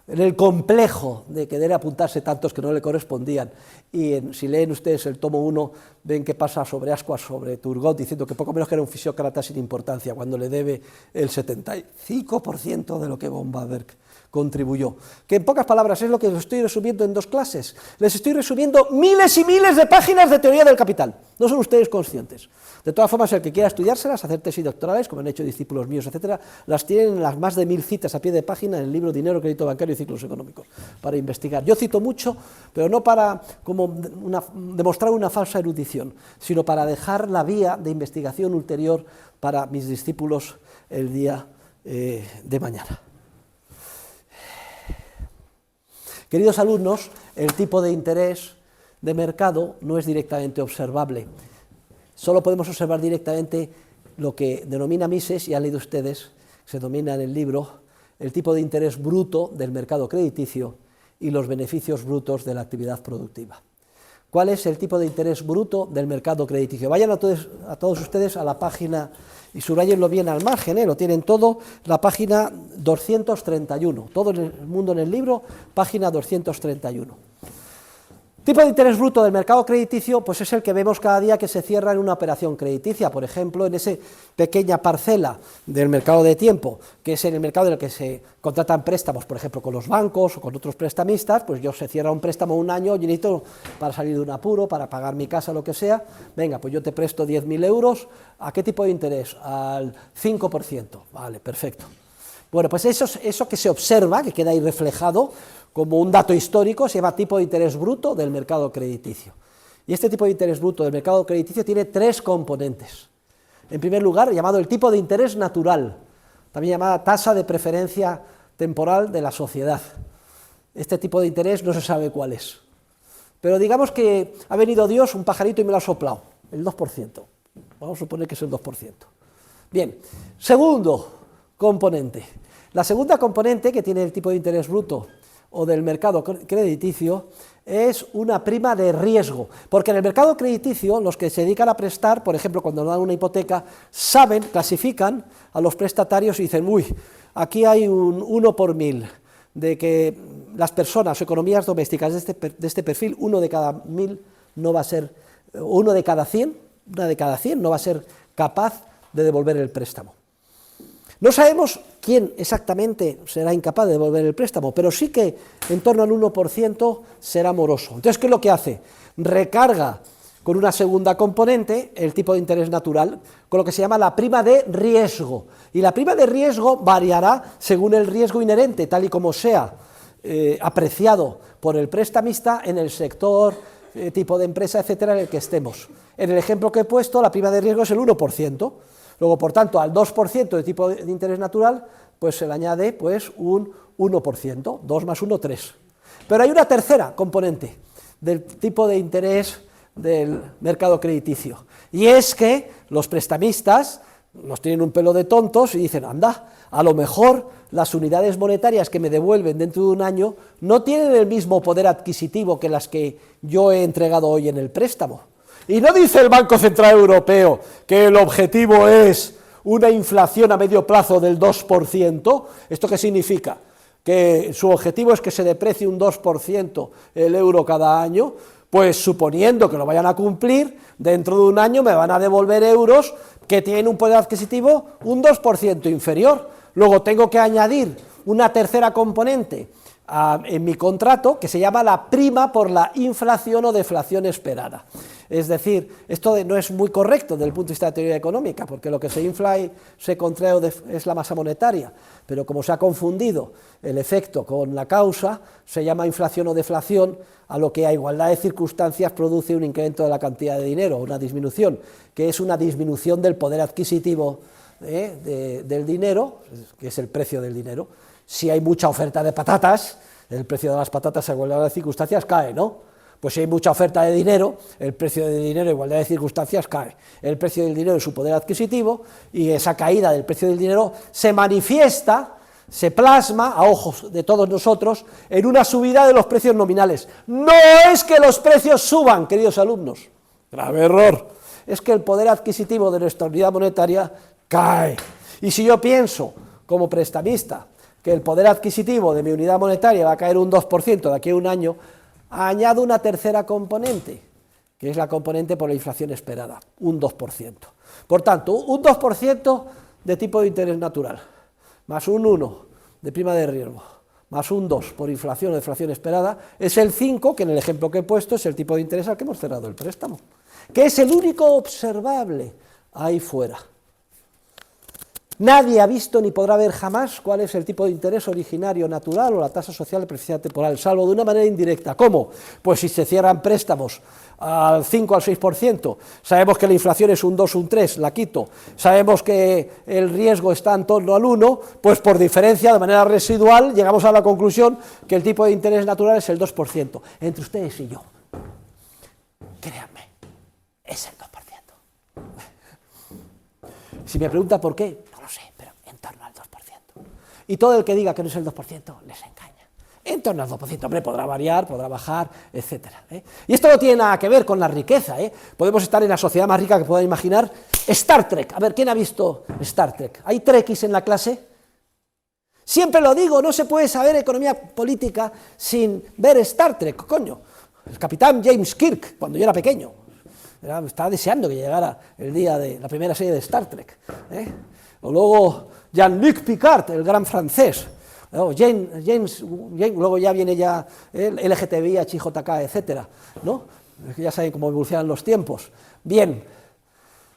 el complejo de querer apuntarse tantos que no le correspondían. Y si leen ustedes el tomo 1, ven que pasa sobre ascuas sobre Turgot, diciendo que poco menos que era un fisiócrata sin importancia, cuando le debe el 75% de lo que von Baberg contribuyó. Que en pocas palabras es lo que les estoy resumiendo en 2 clases. Les estoy resumiendo miles y miles de páginas de teoría del capital. No son ustedes conscientes. De todas formas, el que quiera estudiárselas, hacer tesis doctorales, como han hecho discípulos míos, etcétera, las tienen en las más de 1000 citas a pie de página en el libro Dinero, Crédito Bancario y Ciclos Económicos, para investigar. Yo cito mucho, pero no para demostrar una falsa erudición, sino para dejar la vía de investigación ulterior para mis discípulos el día de mañana. Queridos alumnos, el tipo de interés de mercado no es directamente observable. Solo podemos observar directamente lo que denomina Mises, y han leído ustedes, se denomina en el libro, el tipo de interés bruto del mercado crediticio y los beneficios brutos de la actividad productiva. ¿Cuál es el tipo de interés bruto del mercado crediticio? Vayan a todos ustedes a la página, y subrayenlo bien al margen, lo tienen todo, la página 231, todo el mundo en el libro, página 231. Tipo de interés bruto del mercado crediticio, pues es el que vemos cada día que se cierra en una operación crediticia, por ejemplo, en esa pequeña parcela del mercado de tiempo, que es en el mercado en el que se contratan préstamos, por ejemplo, con los bancos o con otros prestamistas, pues yo se cierra un préstamo un año, yo necesito para salir de un apuro, para pagar mi casa, lo que sea, venga, pues yo te presto 10.000 euros, ¿a qué tipo de interés? Al 5%, vale, perfecto. Bueno, pues eso que se observa, que queda ahí reflejado, como un dato histórico, se llama tipo de interés bruto del mercado crediticio. Y este tipo de interés bruto del mercado crediticio tiene 3 componentes. En primer lugar, llamado el tipo de interés natural, también llamada tasa de preferencia temporal de la sociedad. Este tipo de interés no se sabe cuál es. Pero digamos que ha venido Dios, un pajarito, y me lo ha soplado, el 2%. Vamos a suponer que es el 2%. Bien, segundo componente. La segunda componente que tiene el tipo de interés bruto o del mercado crediticio es una prima de riesgo, porque en el mercado crediticio los que se dedican a prestar, por ejemplo, cuando dan una hipoteca, saben, clasifican a los prestatarios y dicen, uy, aquí hay un 1 por 1000, de que las personas o economías domésticas de este perfil, 1 de cada 1000 no va a ser, 1 de cada 100, 1 de cada 100 no va a ser capaz de devolver el préstamo. No sabemos quién exactamente será incapaz de devolver el préstamo, pero sí que en torno al 1% será moroso. Entonces, ¿qué es lo que hace? Recarga con una segunda componente, el tipo de interés natural, con lo que se llama la prima de riesgo. Y la prima de riesgo variará según el riesgo inherente, tal y como sea apreciado por el prestamista en el sector, tipo de empresa, etcétera, en el que estemos. En el ejemplo que he puesto, la prima de riesgo es el 1%. Luego, por tanto, al 2% de tipo de interés natural, pues se le añade pues, un 1%, 2 más 1, 3. Pero hay una tercera componente del tipo de interés del mercado crediticio, y es que los prestamistas nos tienen un pelo de tontos y dicen, anda, a lo mejor las unidades monetarias que me devuelven dentro de un año no tienen el mismo poder adquisitivo que las que yo he entregado hoy en el préstamo. Y no dice el Banco Central Europeo que el objetivo es una inflación a medio plazo del 2%, ¿esto qué significa? Que su objetivo es que se deprecie un 2% el euro cada año, pues suponiendo que lo vayan a cumplir, dentro de un año me van a devolver euros que tienen un poder adquisitivo un 2% inferior. Luego tengo que añadir una tercera componente en mi contrato, que se llama la prima por la inflación o deflación esperada. Es decir, esto no es muy correcto desde el punto de vista de teoría económica, porque lo que se infla y se contrae es la masa monetaria, pero como se ha confundido el efecto con la causa, se llama inflación o deflación a lo que a igualdad de circunstancias produce un incremento de la cantidad de dinero, una disminución, que es una disminución del poder adquisitivo del dinero, que es el precio del dinero. Si hay mucha oferta de patatas, el precio de las patatas a igualdad de circunstancias cae, ¿no? Pues si hay mucha oferta de dinero, el precio del dinero a igualdad de circunstancias cae. El precio del dinero es su poder adquisitivo, y esa caída del precio del dinero se manifiesta, se plasma a ojos de todos nosotros en una subida de los precios nominales. No es que los precios suban, queridos alumnos, grave error, es que el poder adquisitivo de nuestra unidad monetaria cae. Y si yo pienso, como prestamista, que el poder adquisitivo de mi unidad monetaria va a caer un 2% de aquí a un año, añado una tercera componente, que es la componente por la inflación esperada, un 2%. Por tanto, un 2% de tipo de interés natural, más un 1 de prima de riesgo, más un 2 por inflación o deflación esperada, es el 5, que en el ejemplo que he puesto es el tipo de interés al que hemos cerrado el préstamo, que es el único observable ahí fuera. Nadie ha visto ni podrá ver jamás cuál es el tipo de interés originario natural o la tasa social de periodicidad temporal, salvo de una manera indirecta. ¿Cómo? Pues si se cierran préstamos al 5 al 6%, sabemos que la inflación es un 2, un 3, la quito, sabemos que el riesgo está en torno al 1, pues por diferencia, de manera residual, llegamos a la conclusión que el tipo de interés natural es el 2%. Entre ustedes y yo, créanme, es el 2%. Si me pregunta por qué, no lo sé, pero en torno al 2%. Y todo el que diga que no es el 2% les engaña. En torno al 2%, hombre, podrá variar, podrá bajar, etcétera. Y esto no tiene nada que ver con la riqueza, Podemos estar en la sociedad más rica que puedan imaginar. Star Trek, a ver, ¿quién ha visto Star Trek? ¿Hay trekkies en la clase? Siempre lo digo, no se puede saber economía política sin ver Star Trek, coño. El capitán James Kirk, cuando yo era pequeño, estaba deseando que llegara el día de la primera serie de Star Trek. O luego Jean-Luc Picard, el gran francés. Luego ya viene ya el LGTBI, HJK, etcétera, ¿no? Ya saben cómo evolucionan los tiempos. Bien,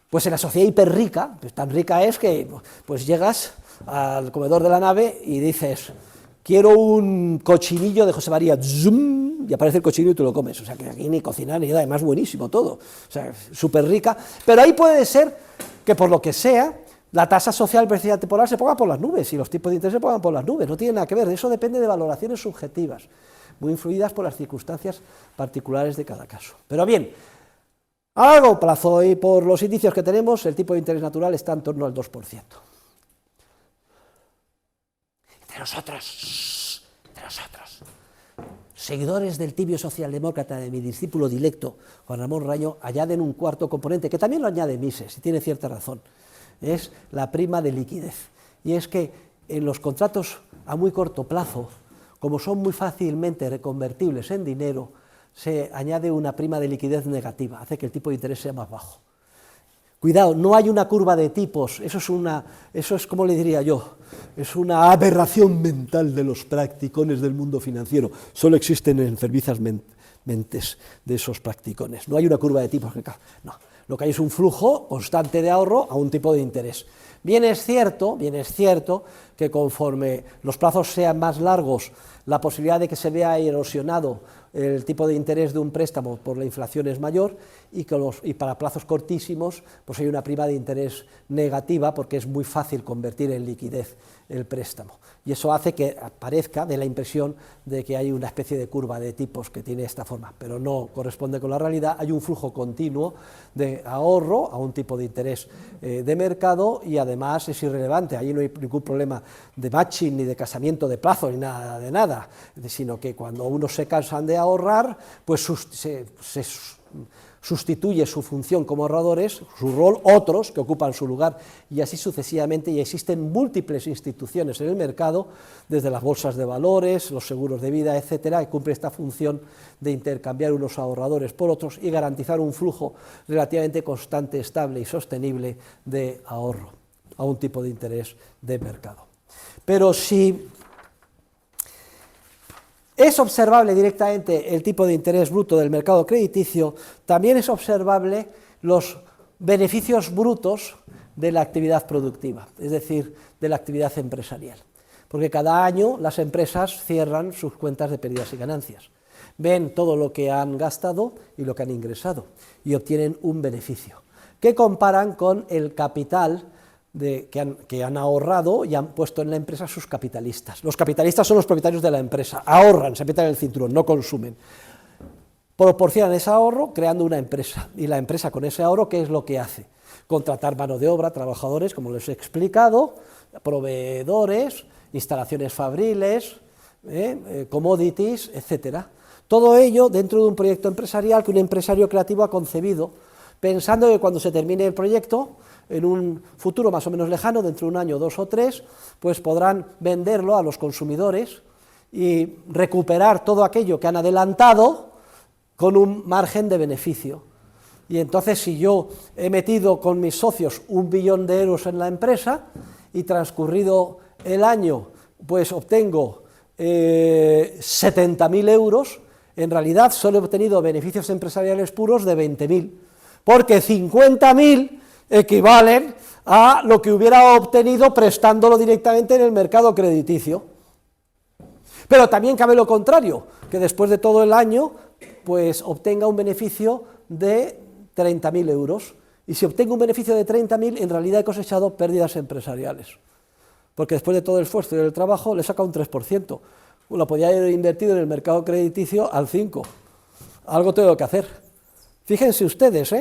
pues en la sociedad hiperrica, pues tan rica es que pues llegas al comedor de la nave y dices, quiero un cochinillo de José María, zoom, y aparece el cochinillo y tú lo comes. O sea, que aquí ni cocinar ni nada, además buenísimo todo. O sea, súper rica. Pero ahí puede ser que por lo que sea, la tasa social de periodicidad temporal se ponga por las nubes y los tipos de interés se pongan por las nubes. No tiene nada que ver, eso depende de valoraciones subjetivas, muy influidas por las circunstancias particulares de cada caso. Pero bien, a largo plazo y por los indicios que tenemos, el tipo de interés natural está en torno al 2%. Entre nosotros, seguidores del tibio socialdemócrata de mi discípulo dilecto, Juan Ramón Raño, añaden un cuarto componente, que también lo añade Mises, y tiene cierta razón, es la prima de liquidez. Y es que en los contratos a muy corto plazo, como son muy fácilmente reconvertibles en dinero, se añade una prima de liquidez negativa, hace que el tipo de interés sea más bajo. Cuidado, no hay una curva de tipos, eso es como le diría yo, es una aberración mental de los practicones del mundo financiero, solo existen enfermizas mentes de esos practicones, no hay una curva de tipos, no, lo que hay es un flujo constante de ahorro a un tipo de interés. Bien es cierto que conforme los plazos sean más largos, la posibilidad de que se vea erosionado el tipo de interés de un préstamo por la inflación es mayor y para plazos cortísimos pues hay una prima de interés negativa porque es muy fácil convertir en liquidez el préstamo. Y eso hace que parezca de la impresión de que hay una especie de curva de tipos que tiene esta forma, pero no corresponde con la realidad. Hay un flujo continuo de ahorro a un tipo de interés de mercado y además es irrelevante, ahí no hay ningún problema de matching ni de casamiento de plazo ni nada de nada, sino que cuando unos se cansan de ahorrar, pues sustituye su función como ahorradores, su rol, otros que ocupan su lugar, y así sucesivamente, y existen múltiples instituciones en el mercado, desde las bolsas de valores, los seguros de vida, etcétera, que cumplen esta función de intercambiar unos ahorradores por otros y garantizar un flujo relativamente constante, estable y sostenible de ahorro a un tipo de interés de mercado. Pero si es observable directamente el tipo de interés bruto del mercado crediticio, también es observable los beneficios brutos de la actividad productiva, es decir, de la actividad empresarial. Porque cada año las empresas cierran sus cuentas de pérdidas y ganancias, ven todo lo que han gastado y lo que han ingresado y obtienen un beneficio, que comparan con el capital que han ahorrado y han puesto en la empresa sus capitalistas. Los capitalistas son los propietarios de la empresa, ahorran, se apretan el cinturón, no consumen. Proporcionan ese ahorro creando una empresa, y la empresa con ese ahorro, ¿qué es lo que hace? Contratar mano de obra, trabajadores, como les he explicado, proveedores, instalaciones fabriles, commodities, etcétera. Todo ello dentro de un proyecto empresarial que un empresario creativo ha concebido, pensando que cuando se termine el proyecto, en un futuro más o menos lejano, dentro de un año, 2 o 3, pues podrán venderlo a los consumidores y recuperar todo aquello que han adelantado con un margen de beneficio. Y entonces, si yo he metido con mis socios 1 billón de euros en la empresa y transcurrido el año, pues obtengo 70.000 euros, en realidad solo he obtenido beneficios empresariales puros de 20.000, porque 50.000 equivalen a lo que hubiera obtenido prestándolo directamente en el mercado crediticio. Pero también cabe lo contrario, que después de todo el año, pues obtenga un beneficio de 30.000 euros, y si obtengo un beneficio de 30.000, en realidad he cosechado pérdidas empresariales, porque después de todo el esfuerzo y el trabajo le saca un 3%, lo podía haber invertido en el mercado crediticio al 5%, algo tengo que hacer. Fíjense ustedes,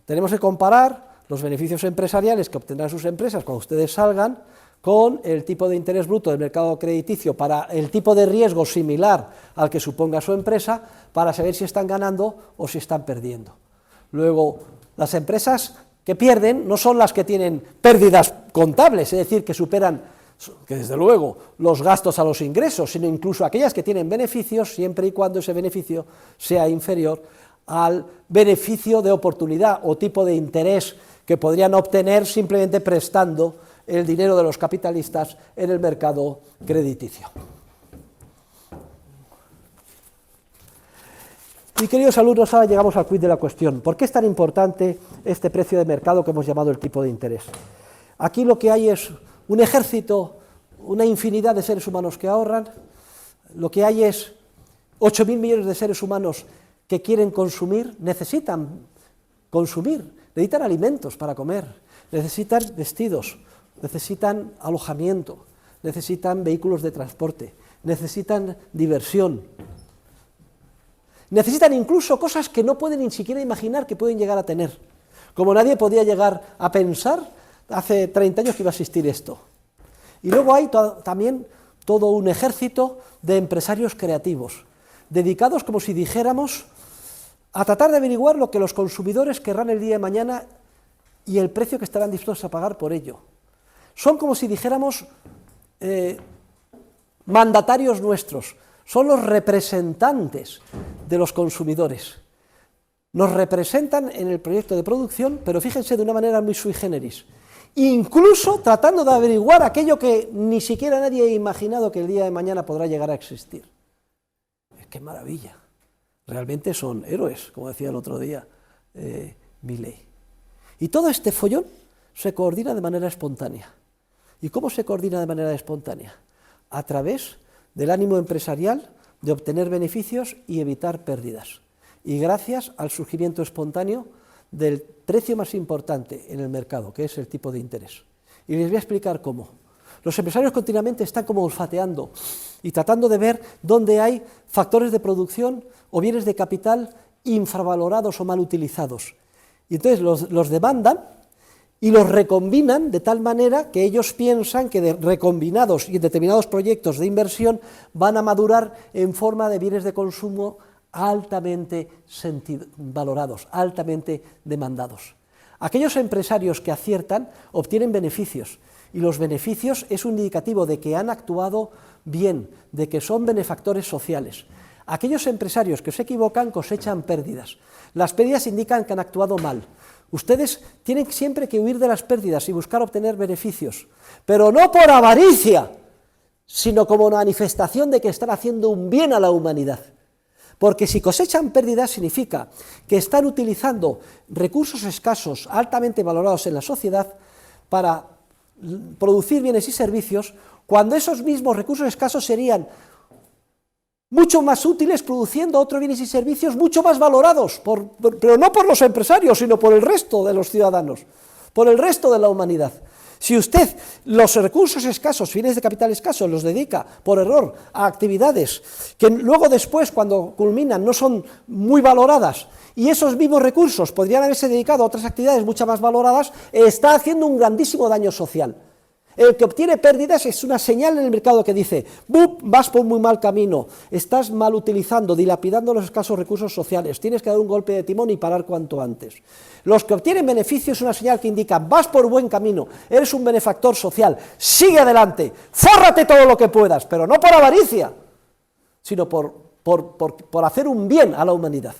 tenemos que comparar los beneficios empresariales que obtendrán sus empresas cuando ustedes salgan con el tipo de interés bruto del mercado crediticio para el tipo de riesgo similar al que suponga su empresa, para saber si están ganando o si están perdiendo. Luego, las empresas que pierden no son las que tienen pérdidas contables, es decir, que superan, que desde luego, los gastos a los ingresos, sino incluso aquellas que tienen beneficios, siempre y cuando ese beneficio sea inferior al beneficio de oportunidad o tipo de interés que podrían obtener simplemente prestando el dinero de los capitalistas en el mercado crediticio. Y queridos alumnos, ahora llegamos al quid de la cuestión. ¿Por qué es tan importante este precio de mercado que hemos llamado el tipo de interés? Aquí lo que hay es un ejército, una infinidad de seres humanos que ahorran, lo que hay es 8.000 millones de seres humanos que quieren consumir, necesitan consumir, necesitan alimentos para comer, necesitan vestidos, necesitan alojamiento, necesitan vehículos de transporte, necesitan diversión, necesitan incluso cosas que no pueden ni siquiera imaginar que pueden llegar a tener, como nadie podía llegar a pensar hace 30 años que iba a existir esto. Y luego hay también todo un ejército de empresarios creativos, dedicados, como si dijéramos, a tratar de averiguar lo que los consumidores querrán el día de mañana y el precio que estarán dispuestos a pagar por ello. Son, como si dijéramos, mandatarios nuestros, son los representantes de los consumidores. Nos representan en el proyecto de producción, pero fíjense, de una manera muy sui generis, incluso tratando de averiguar aquello que ni siquiera nadie ha imaginado que el día de mañana podrá llegar a existir. ¡Qué maravilla! Realmente son héroes, como decía el otro día Milley. Y todo este follón se coordina de manera espontánea. ¿Y cómo se coordina de manera espontánea? A través del ánimo empresarial de obtener beneficios y evitar pérdidas. Y gracias al surgimiento espontáneo del precio más importante en el mercado, que es el tipo de interés. Y les voy a explicar cómo. Los empresarios continuamente están como olfateando y tratando de ver dónde hay factores de producción o bienes de capital infravalorados o mal utilizados. Y entonces los demandan y los recombinan de tal manera que ellos piensan que recombinados y en determinados proyectos de inversión van a madurar en forma de bienes de consumo altamente valorados, altamente demandados. Aquellos empresarios que aciertan obtienen beneficios, y los beneficios es un indicativo de que han actuado bien, de que son benefactores sociales. Aquellos empresarios que se equivocan cosechan pérdidas. Las pérdidas indican que han actuado mal. Ustedes tienen siempre que huir de las pérdidas y buscar obtener beneficios, pero no por avaricia, sino como manifestación de que están haciendo un bien a la humanidad. Porque si cosechan pérdidas significa que están utilizando recursos escasos, altamente valorados en la sociedad, para producir bienes y servicios, cuando esos mismos recursos escasos serían mucho más útiles produciendo otros bienes y servicios mucho más valorados, pero no por los empresarios, sino por el resto de los ciudadanos, por el resto de la humanidad. Si usted los recursos escasos, bienes de capital escasos, los dedica por error a actividades que luego después, cuando culminan, no son muy valoradas, y esos mismos recursos podrían haberse dedicado a otras actividades mucho más valoradas, está haciendo un grandísimo daño social. El que obtiene pérdidas es una señal en el mercado que dice: ¡bup! Vas por muy mal camino, estás mal utilizando, dilapidando los escasos recursos sociales, tienes que dar un golpe de timón y parar cuanto antes. Los que obtienen beneficios es una señal que indica: vas por buen camino, eres un benefactor social, sigue adelante, fórrate todo lo que puedas, pero no por avaricia, sino por hacer un bien a la humanidad.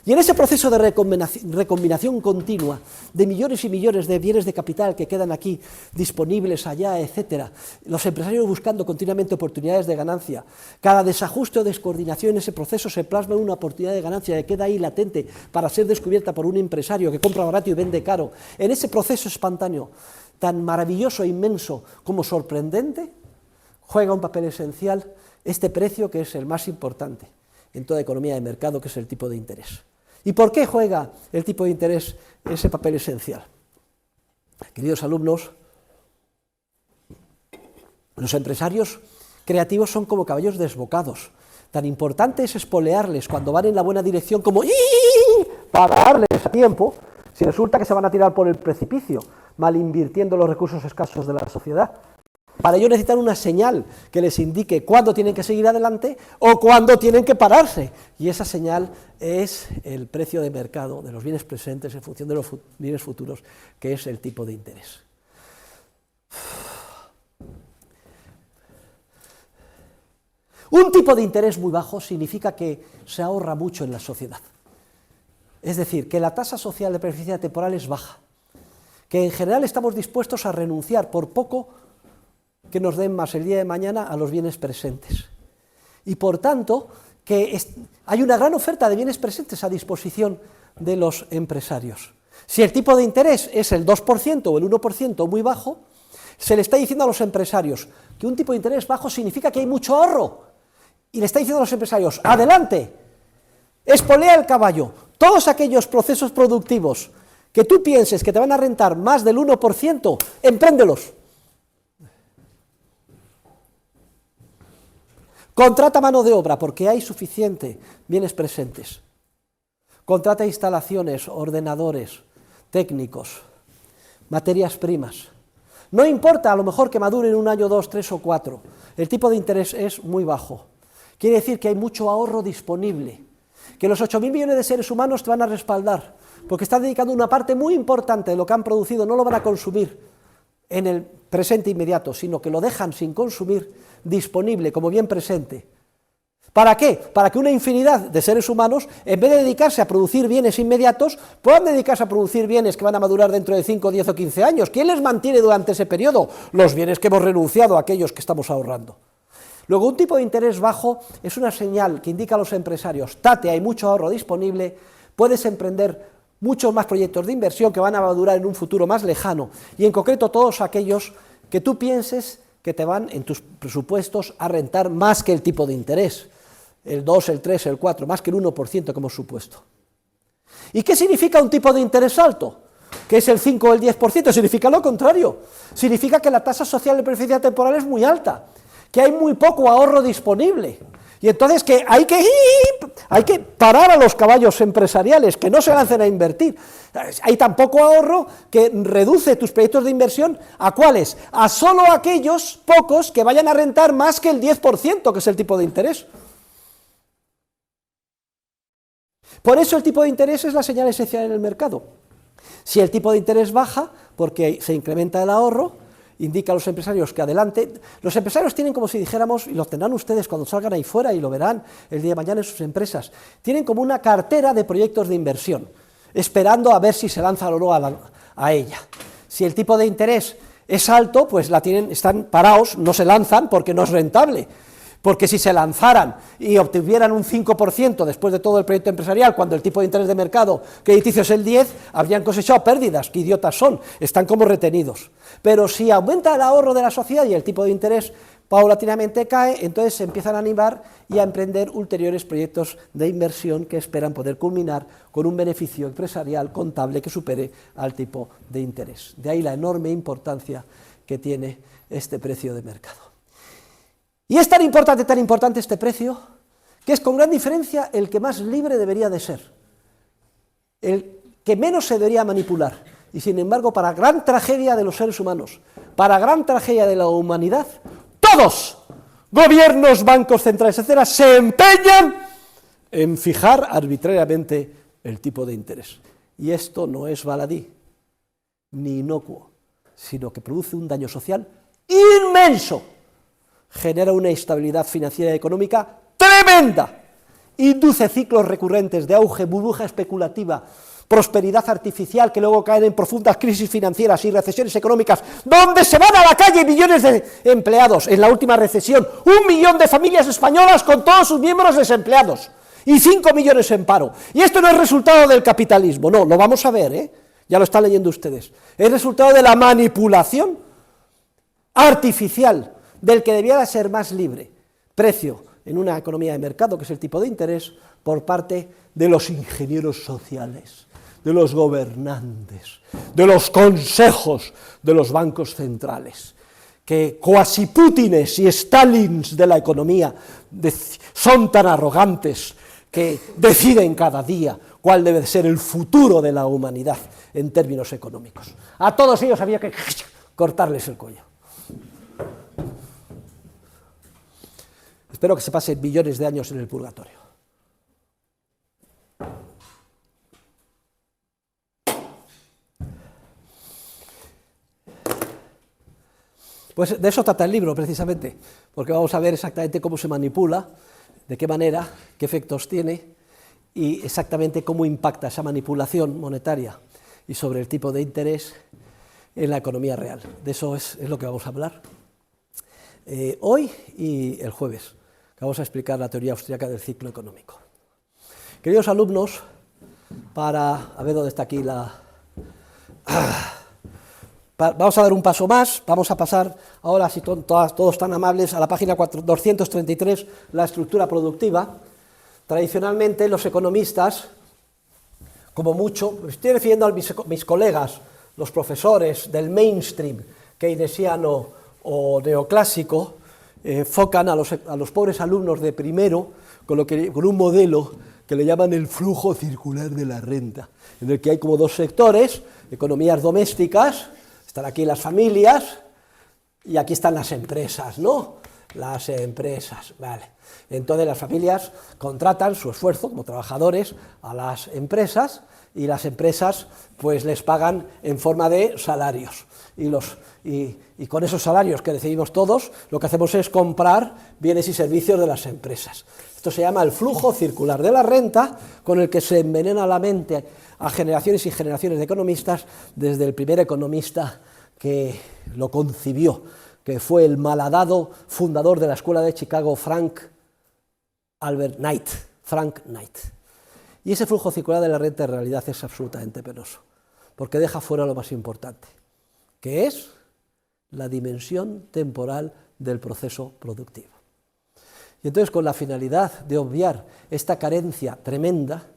Y en ese proceso de recombinación continua de millones y millones de bienes de capital que quedan aquí disponibles allá, etcétera, los empresarios buscando continuamente oportunidades de ganancia, cada desajuste o descoordinación en ese proceso se plasma en una oportunidad de ganancia que queda ahí latente para ser descubierta por un empresario que compra barato y vende caro. En ese proceso espontáneo, tan maravilloso e inmenso como sorprendente, juega un papel esencial este precio que es el más importante en toda economía de mercado, que es el tipo de interés. ¿Y por qué juega el tipo de interés ese papel esencial? Queridos alumnos, los empresarios creativos son como caballos desbocados. Tan importante es espolearles cuando van en la buena dirección como para darles a tiempo, si resulta que se van a tirar por el precipicio, mal invirtiendo los recursos escasos de la sociedad. Para ello necesitan una señal que les indique cuándo tienen que seguir adelante o cuándo tienen que pararse. Y esa señal es el precio de mercado de los bienes presentes en función de los bienes futuros, que es el tipo de interés. Un tipo de interés muy bajo significa que se ahorra mucho en la sociedad. Es decir, que la tasa social de beneficencia temporal es baja, que en general estamos dispuestos a renunciar por poco que nos den más el día de mañana a los bienes presentes. Y por tanto, que hay una gran oferta de bienes presentes a disposición de los empresarios. Si el tipo de interés es el 2% o el 1% muy bajo, se le está diciendo a los empresarios que un tipo de interés bajo significa que hay mucho ahorro. Y le está diciendo a los empresarios: adelante, espolea el caballo, todos aquellos procesos productivos que tú pienses que te van a rentar más del 1%, empréndelos. Contrata mano de obra porque hay suficiente bienes presentes. Contrata instalaciones, ordenadores, técnicos, materias primas. No importa a lo mejor que maduren 1 año, 2, 3 o 4. El tipo de interés es muy bajo. Quiere decir que hay mucho ahorro disponible, que los 8.000 millones de seres humanos te van a respaldar, porque están dedicando una parte muy importante de lo que han producido, no lo van a consumir en el presente inmediato, sino que lo dejan sin consumir, disponible como bien presente. ¿Para qué? Para que una infinidad de seres humanos, en vez de dedicarse a producir bienes inmediatos, puedan dedicarse a producir bienes que van a madurar dentro de 5, 10 o 15 años. ¿Quién les mantiene durante ese periodo? Los bienes que hemos renunciado a aquellos que estamos ahorrando. Luego, un tipo de interés bajo es una señal que indica a los empresarios: tate, hay mucho ahorro disponible, puedes emprender muchos más proyectos de inversión que van a madurar en un futuro más lejano, y en concreto todos aquellos que tú pienses que te van en tus presupuestos a rentar más que el tipo de interés, el 2, el 3, el 4, más que el 1% que hemos supuesto. ¿Y qué significa un tipo de interés alto? ¿Que es el 5 o el 10%? Significa lo contrario, significa que la tasa social de beneficencia temporal es muy alta, que hay muy poco ahorro disponible, y entonces que hay que parar a los caballos empresariales, que no se lancen a invertir. Hay tan poco ahorro que reduce tus proyectos de inversión ¿a cuáles? A solo aquellos pocos que vayan a rentar más que el 10%, que es el tipo de interés. Por eso el tipo de interés es la señal esencial en el mercado. Si el tipo de interés baja, porque se incrementa el ahorro, indica a los empresarios que adelante. Los empresarios tienen, como si dijéramos, y lo tendrán ustedes cuando salgan ahí fuera y lo verán el día de mañana en sus empresas, tienen como una cartera de proyectos de inversión, esperando a ver si se lanzan o no a ella. Si el tipo de interés es alto, pues están parados, no se lanzan porque no es rentable. Porque si se lanzaran y obtuvieran un 5% después de todo el proyecto empresarial, cuando el tipo de interés de mercado crediticio es el 10%, habrían cosechado pérdidas, qué idiotas son, están como retenidos. Pero si aumenta el ahorro de la sociedad y el tipo de interés paulatinamente cae, entonces se empiezan a animar y a emprender ulteriores proyectos de inversión que esperan poder culminar con un beneficio empresarial contable que supere al tipo de interés. De ahí la enorme importancia que tiene este precio de mercado. Y es tan importante este precio, que es con gran diferencia el que más libre debería de ser, el que menos se debería manipular, y sin embargo, para gran tragedia de los seres humanos, para gran tragedia de la humanidad, todos, gobiernos, bancos centrales, etcétera, se empeñan en fijar arbitrariamente el tipo de interés. Y esto no es baladí, ni inocuo, sino que produce un daño social inmenso. Genera una instabilidad financiera y económica tremenda, induce ciclos recurrentes de auge, burbuja especulativa, prosperidad artificial que luego caen en profundas crisis financieras y recesiones económicas, donde se van a la calle millones de empleados. En la última recesión, 1 millón de familias españolas con todos sus miembros desempleados y 5 millones en paro. Y esto no es resultado del capitalismo, no, lo vamos a ver, ya lo están leyendo ustedes. Es resultado de la manipulación artificial del que debiera ser más libre, precio en una economía de mercado, que es el tipo de interés, por parte de los ingenieros sociales, de los gobernantes, de los consejos de los bancos centrales, que cuasi Putines y Stalins de la economía son tan arrogantes que deciden cada día cuál debe ser el futuro de la humanidad en términos económicos. A todos ellos había que cortarles el cuello. Espero que se pasen millones de años en el purgatorio. Pues de eso trata el libro, precisamente, porque vamos a ver exactamente cómo se manipula, de qué manera, qué efectos tiene y exactamente cómo impacta esa manipulación monetaria y sobre el tipo de interés en la economía real. De eso es lo que vamos a hablar hoy y el jueves. Vamos a explicar la teoría austríaca del ciclo económico. Queridos alumnos, a ver dónde está aquí vamos a dar un paso más, vamos a pasar ahora, si todos tan amables, a la página 233, la estructura productiva. Tradicionalmente los economistas, como mucho, me estoy refiriendo a mis colegas, los profesores del mainstream keynesiano o neoclásico, enfocan a los pobres alumnos de primero con un modelo que le llaman el flujo circular de la renta, en el que hay como dos sectores, economías domésticas, están aquí las familias y aquí están las empresas, ¿no? Las empresas, vale. Entonces las familias contratan su esfuerzo como trabajadores a las empresas y las empresas pues les pagan en forma de salarios. Y con esos salarios que recibimos todos, lo que hacemos es comprar bienes y servicios de las empresas. Esto se llama el flujo circular de la renta, con el que se envenena la mente a generaciones y generaciones de economistas, desde el primer economista que lo concibió, que fue el malhadado fundador de la Escuela de Chicago, Frank Knight. Y ese flujo circular de la renta en realidad es absolutamente penoso, porque deja fuera lo más importante, que es la dimensión temporal del proceso productivo. Y entonces, con la finalidad de obviar esta carencia tremenda,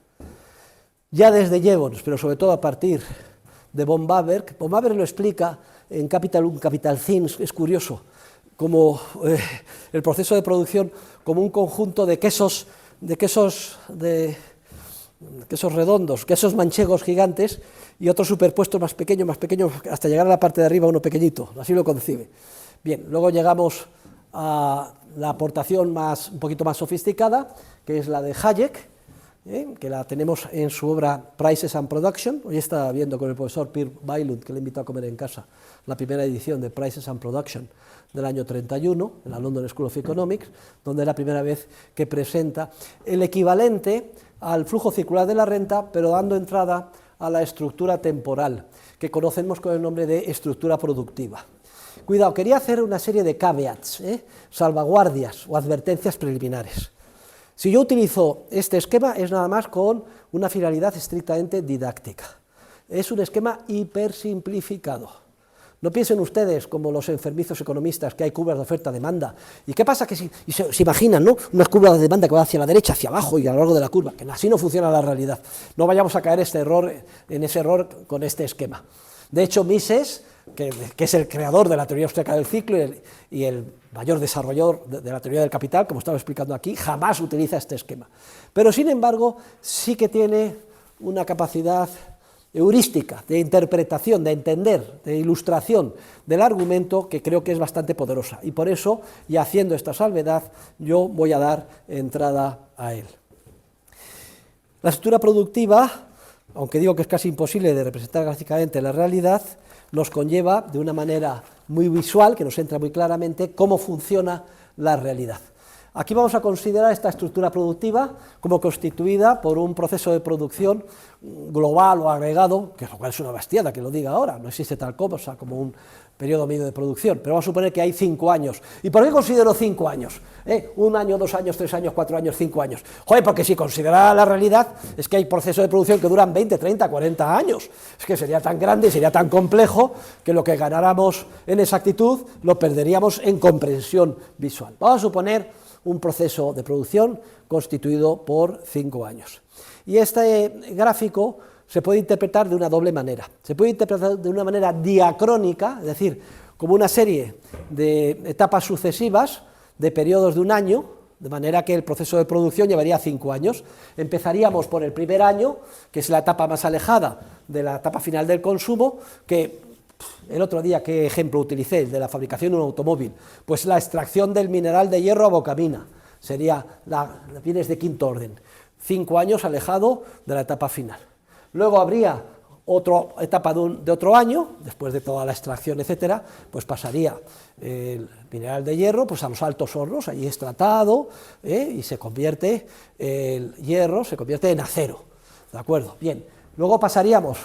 ya desde Jevons, pero sobre todo a partir de von Baberg lo explica en Capital 1, Capital 5, es curioso, como el proceso de producción como un conjunto de quesos redondos, quesos manchegos gigantes y otros superpuestos más pequeños, hasta llegar a la parte de arriba uno pequeñito, así lo concibe. Bien, luego llegamos a la aportación un poquito más sofisticada, que es la de Hayek, que la tenemos en su obra Prices and Production. Hoy estaba viendo con el profesor Pierre Bailund, que le invitó a comer en casa, la primera edición de Prices and Production del año 31, en la London School of Economics, donde es la primera vez que presenta el equivalente al flujo circular de la renta, pero dando entrada a la estructura temporal, que conocemos con el nombre de estructura productiva. Cuidado, quería hacer una serie de caveats, salvaguardias o advertencias preliminares. Si yo utilizo este esquema es nada más con una finalidad estrictamente didáctica. Es un esquema hipersimplificado. No piensen ustedes, como los enfermizos economistas, que hay curvas de oferta-demanda. ¿Y qué pasa? Que se imaginan, ¿no?, unas curvas de demanda que van hacia la derecha, hacia abajo y a lo largo de la curva, que así no funciona la realidad. No vayamos a caer en ese error con este esquema. De hecho, Mises, que es el creador de la teoría austríaca del ciclo y el mayor desarrollador de la teoría del capital, como estaba explicando aquí, jamás utiliza este esquema. Pero, sin embargo, sí que tiene una capacidad heurística, de interpretación, de entender, de ilustración del argumento, que creo que es bastante poderosa. Y por eso, y haciendo esta salvedad, yo voy a dar entrada a él. La estructura productiva, aunque digo que es casi imposible de representar gráficamente la realidad, nos conlleva de una manera muy visual, que nos entra muy claramente, cómo funciona la realidad. Aquí vamos a considerar esta estructura productiva como constituida por un proceso de producción global o agregado, que lo cual es una bastiada que lo diga ahora, no existe tal cosa como un periodo medio de producción, pero vamos a suponer que hay 5 años. ¿Y por qué considero 5 años? 1 año, 2 años, 3 años, 4 años, 5 años. Joder, porque si considerara la realidad, es que hay procesos de producción que duran 20, 30, 40 años. Es que sería tan grande, sería tan complejo, que lo que ganáramos en exactitud lo perderíamos en comprensión visual. Vamos a suponer un proceso de producción constituido por 5 años. Y este gráfico se puede interpretar de una doble manera. Se puede interpretar de una manera diacrónica, es decir, como una serie de etapas sucesivas de periodos de un año, de manera que el proceso de producción llevaría 5 años. Empezaríamos por el primer año, que es la etapa más alejada de la etapa final del consumo, que el otro día, ¿qué ejemplo utilicé? El de la fabricación de un automóvil. Pues la extracción del mineral de hierro a bocamina, sería bienes de quinto orden. 5 años alejado de la etapa final. Luego habría otra etapa de otro año, después de toda la extracción, etcétera, pues pasaría el mineral de hierro pues a los altos hornos, allí es tratado, y se convierte el hierro, se convierte en acero, ¿de acuerdo? Bien, luego pasaríamos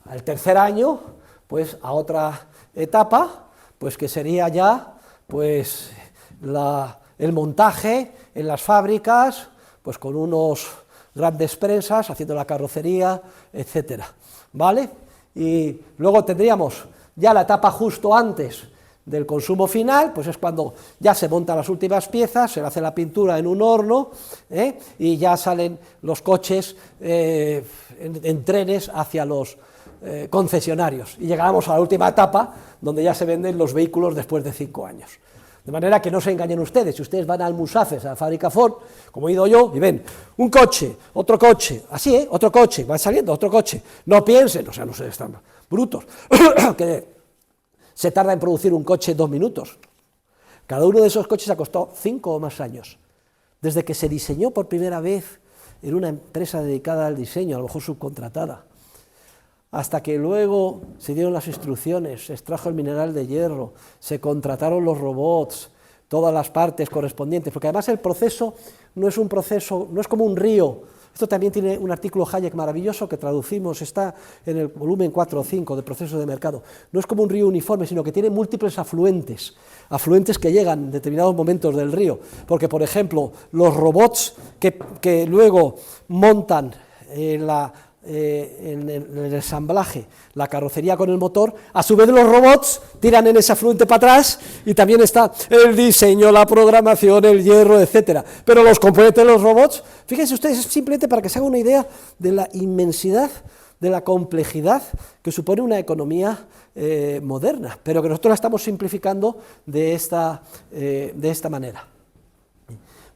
al tercer año, pues a otra etapa, pues que sería ya pues el montaje en las fábricas, pues con unos grandes prensas, haciendo la carrocería, etcétera, ¿vale? Y luego tendríamos ya la etapa justo antes del consumo final, pues es cuando ya se montan las últimas piezas, se le hace la pintura en un horno, y ya salen los coches en trenes hacia los concesionarios, y llegamos a la última etapa, donde ya se venden los vehículos después de 5 años. De manera que no se engañen ustedes, si ustedes van al Musafes, a la fábrica Ford, como he ido yo, y ven un coche, otro coche, así, otro coche, van saliendo, otro coche, no piensen, o sea, no sé, están brutos, que se tarda en producir un coche 2 minutos. Cada uno de esos coches ha costado 5 o más años, desde que se diseñó por primera vez en una empresa dedicada al diseño, a lo mejor subcontratada, hasta que luego se dieron las instrucciones, se extrajo el mineral de hierro, se contrataron los robots, todas las partes correspondientes, porque además el proceso no es un proceso, no es como un río. Esto también tiene un artículo Hayek maravilloso que traducimos, está en el volumen 4 o 5 de Procesos de Mercado. No es como un río uniforme, sino que tiene múltiples afluentes que llegan en determinados momentos del río, porque, por ejemplo, los robots que luego montan en el ensamblaje, la carrocería con el motor, a su vez los robots tiran en ese afluente para atrás, y también está el diseño, la programación, el hierro, etcétera. Pero los componentes de los robots, fíjense ustedes, es simplemente para que se haga una idea de la inmensidad, de la complejidad que supone una economía moderna, pero que nosotros la estamos simplificando de esta manera.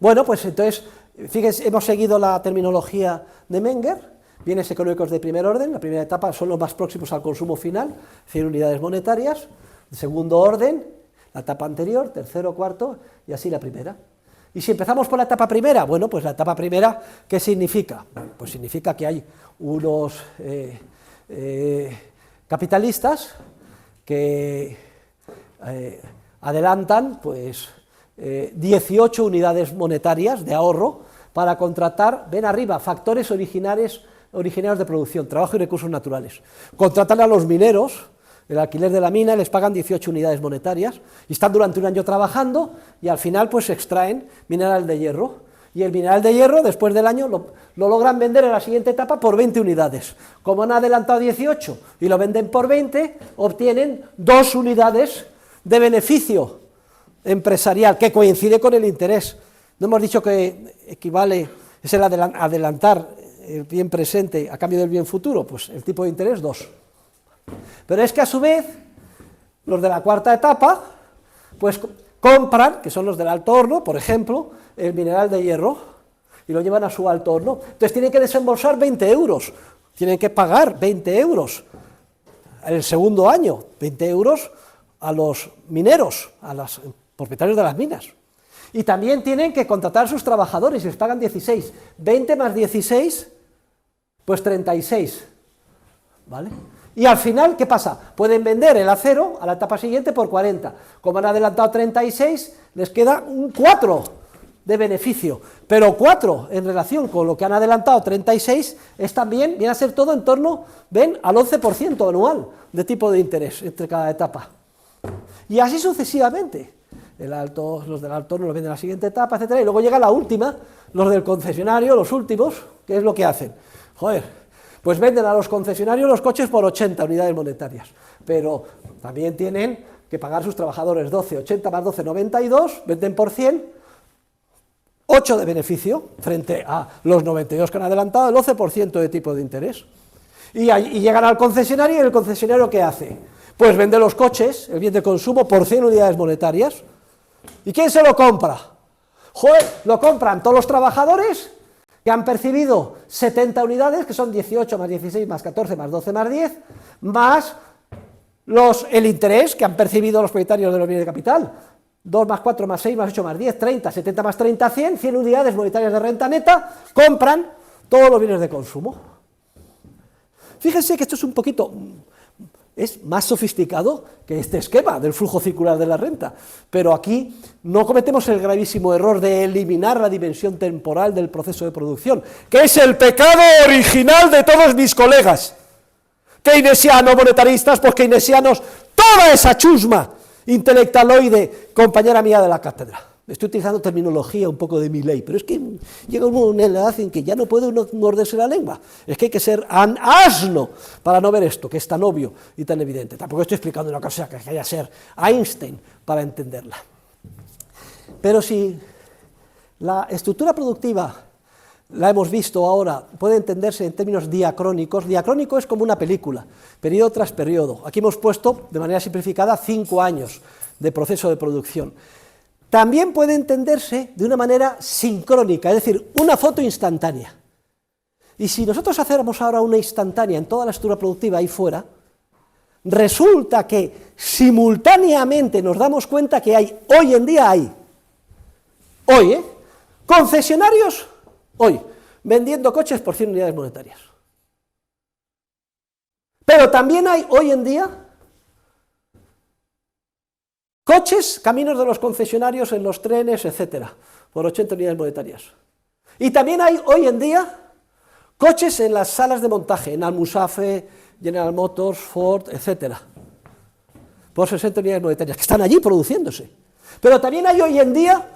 Bueno, pues entonces, fíjense, hemos seguido la terminología de Menger. Bienes económicos de primer orden, la primera etapa son los más próximos al consumo final, 100 unidades monetarias. De segundo orden, la etapa anterior, tercero, cuarto, y así la primera. Y si empezamos por la etapa primera, bueno, pues la etapa primera, ¿qué significa? Bueno, pues significa que hay unos capitalistas que adelantan pues 18 unidades monetarias de ahorro para contratar, ven arriba, factores originarios de producción, trabajo y recursos naturales. Contratan a los mineros, el alquiler de la mina, les pagan 18 unidades monetarias, y están durante un año trabajando, y al final pues extraen mineral de hierro, y el mineral de hierro, después del año, lo logran vender en la siguiente etapa por 20 unidades. Como han adelantado 18 y lo venden por 20, obtienen 2 unidades de beneficio empresarial, que coincide con el interés. No hemos dicho que equivale, es el adelantar el bien presente a cambio del bien futuro, pues el tipo de interés 2. Pero es que a su vez, los de la cuarta etapa, pues compran, que son los del alto horno, por ejemplo, el mineral de hierro, y lo llevan a su alto horno. Entonces tienen que desembolsar 20 euros, tienen que pagar 20 euros el segundo año, 20 euros a los mineros, a los propietarios de las minas. Y también tienen que contratar a sus trabajadores, y les pagan 16. 20 más 16, pues 36, ¿vale? Y al final, ¿qué pasa? Pueden vender el acero a la etapa siguiente por 40. Como han adelantado 36, les queda un 4 de beneficio. Pero 4 en relación con lo que han adelantado 36 es también, viene a ser todo en torno, ven, al 11% anual de tipo de interés entre cada etapa. Y así sucesivamente. Los del alto horno lo venden en la siguiente etapa, etcétera, y luego llega la última, los del concesionario, los últimos, ¿qué es lo que hacen? Joder, pues venden a los concesionarios los coches por 80 unidades monetarias, pero también tienen que pagar sus trabajadores 12, 80 más 12, 92, venden por 100, 8 de beneficio, frente a los 92 que han adelantado, el 11% de tipo de interés. Y llegan al concesionario, y el concesionario ¿qué hace? Pues vende los coches, el bien de consumo, por 100 unidades monetarias. ¿Y quién se lo compra? Joder, lo compran todos los trabajadores que han percibido 70 unidades, que son 18 más 16 más 14 más 12 más 10, más el interés que han percibido los propietarios de los bienes de capital, 2 más 4 más 6 más 8 más 10, 30, 70 más 30, 100, 100 unidades monetarias de renta neta, compran todos los bienes de consumo. Fíjense que esto es un poquito, es más sofisticado que este esquema del flujo circular de la renta, pero aquí no cometemos el gravísimo error de eliminar la dimensión temporal del proceso de producción, que es el pecado original de todos mis colegas, keynesianos, monetaristas, postkeynesianos, toda esa chusma intelectualoide, compañera mía de la cátedra. Estoy utilizando terminología un poco de mi ley, pero es que llega una edad en que ya no puede uno morderse la lengua. Es que hay que ser un asno para no ver esto, que es tan obvio y tan evidente. Tampoco estoy explicando una cosa que haya que ser Einstein para entenderla. Pero si la estructura productiva, la hemos visto ahora, puede entenderse en términos diacrónicos. Diacrónico es como una película, periodo tras periodo. Aquí hemos puesto, de manera simplificada, 5 años de proceso de producción. También puede entenderse de una manera sincrónica, es decir, una foto instantánea. Y si nosotros hacemos ahora una instantánea en toda la estructura productiva ahí fuera, resulta que simultáneamente nos damos cuenta que hoy en día hay, concesionarios, vendiendo coches por 100 unidades monetarias. Pero también hay hoy en día coches, caminos de los concesionarios en los trenes, etcétera, por 80 unidades monetarias. Y también hay hoy en día coches en las salas de montaje, en Almusafe, General Motors, Ford, etcétera, por 60 unidades monetarias, que están allí produciéndose. Pero también hay hoy en día,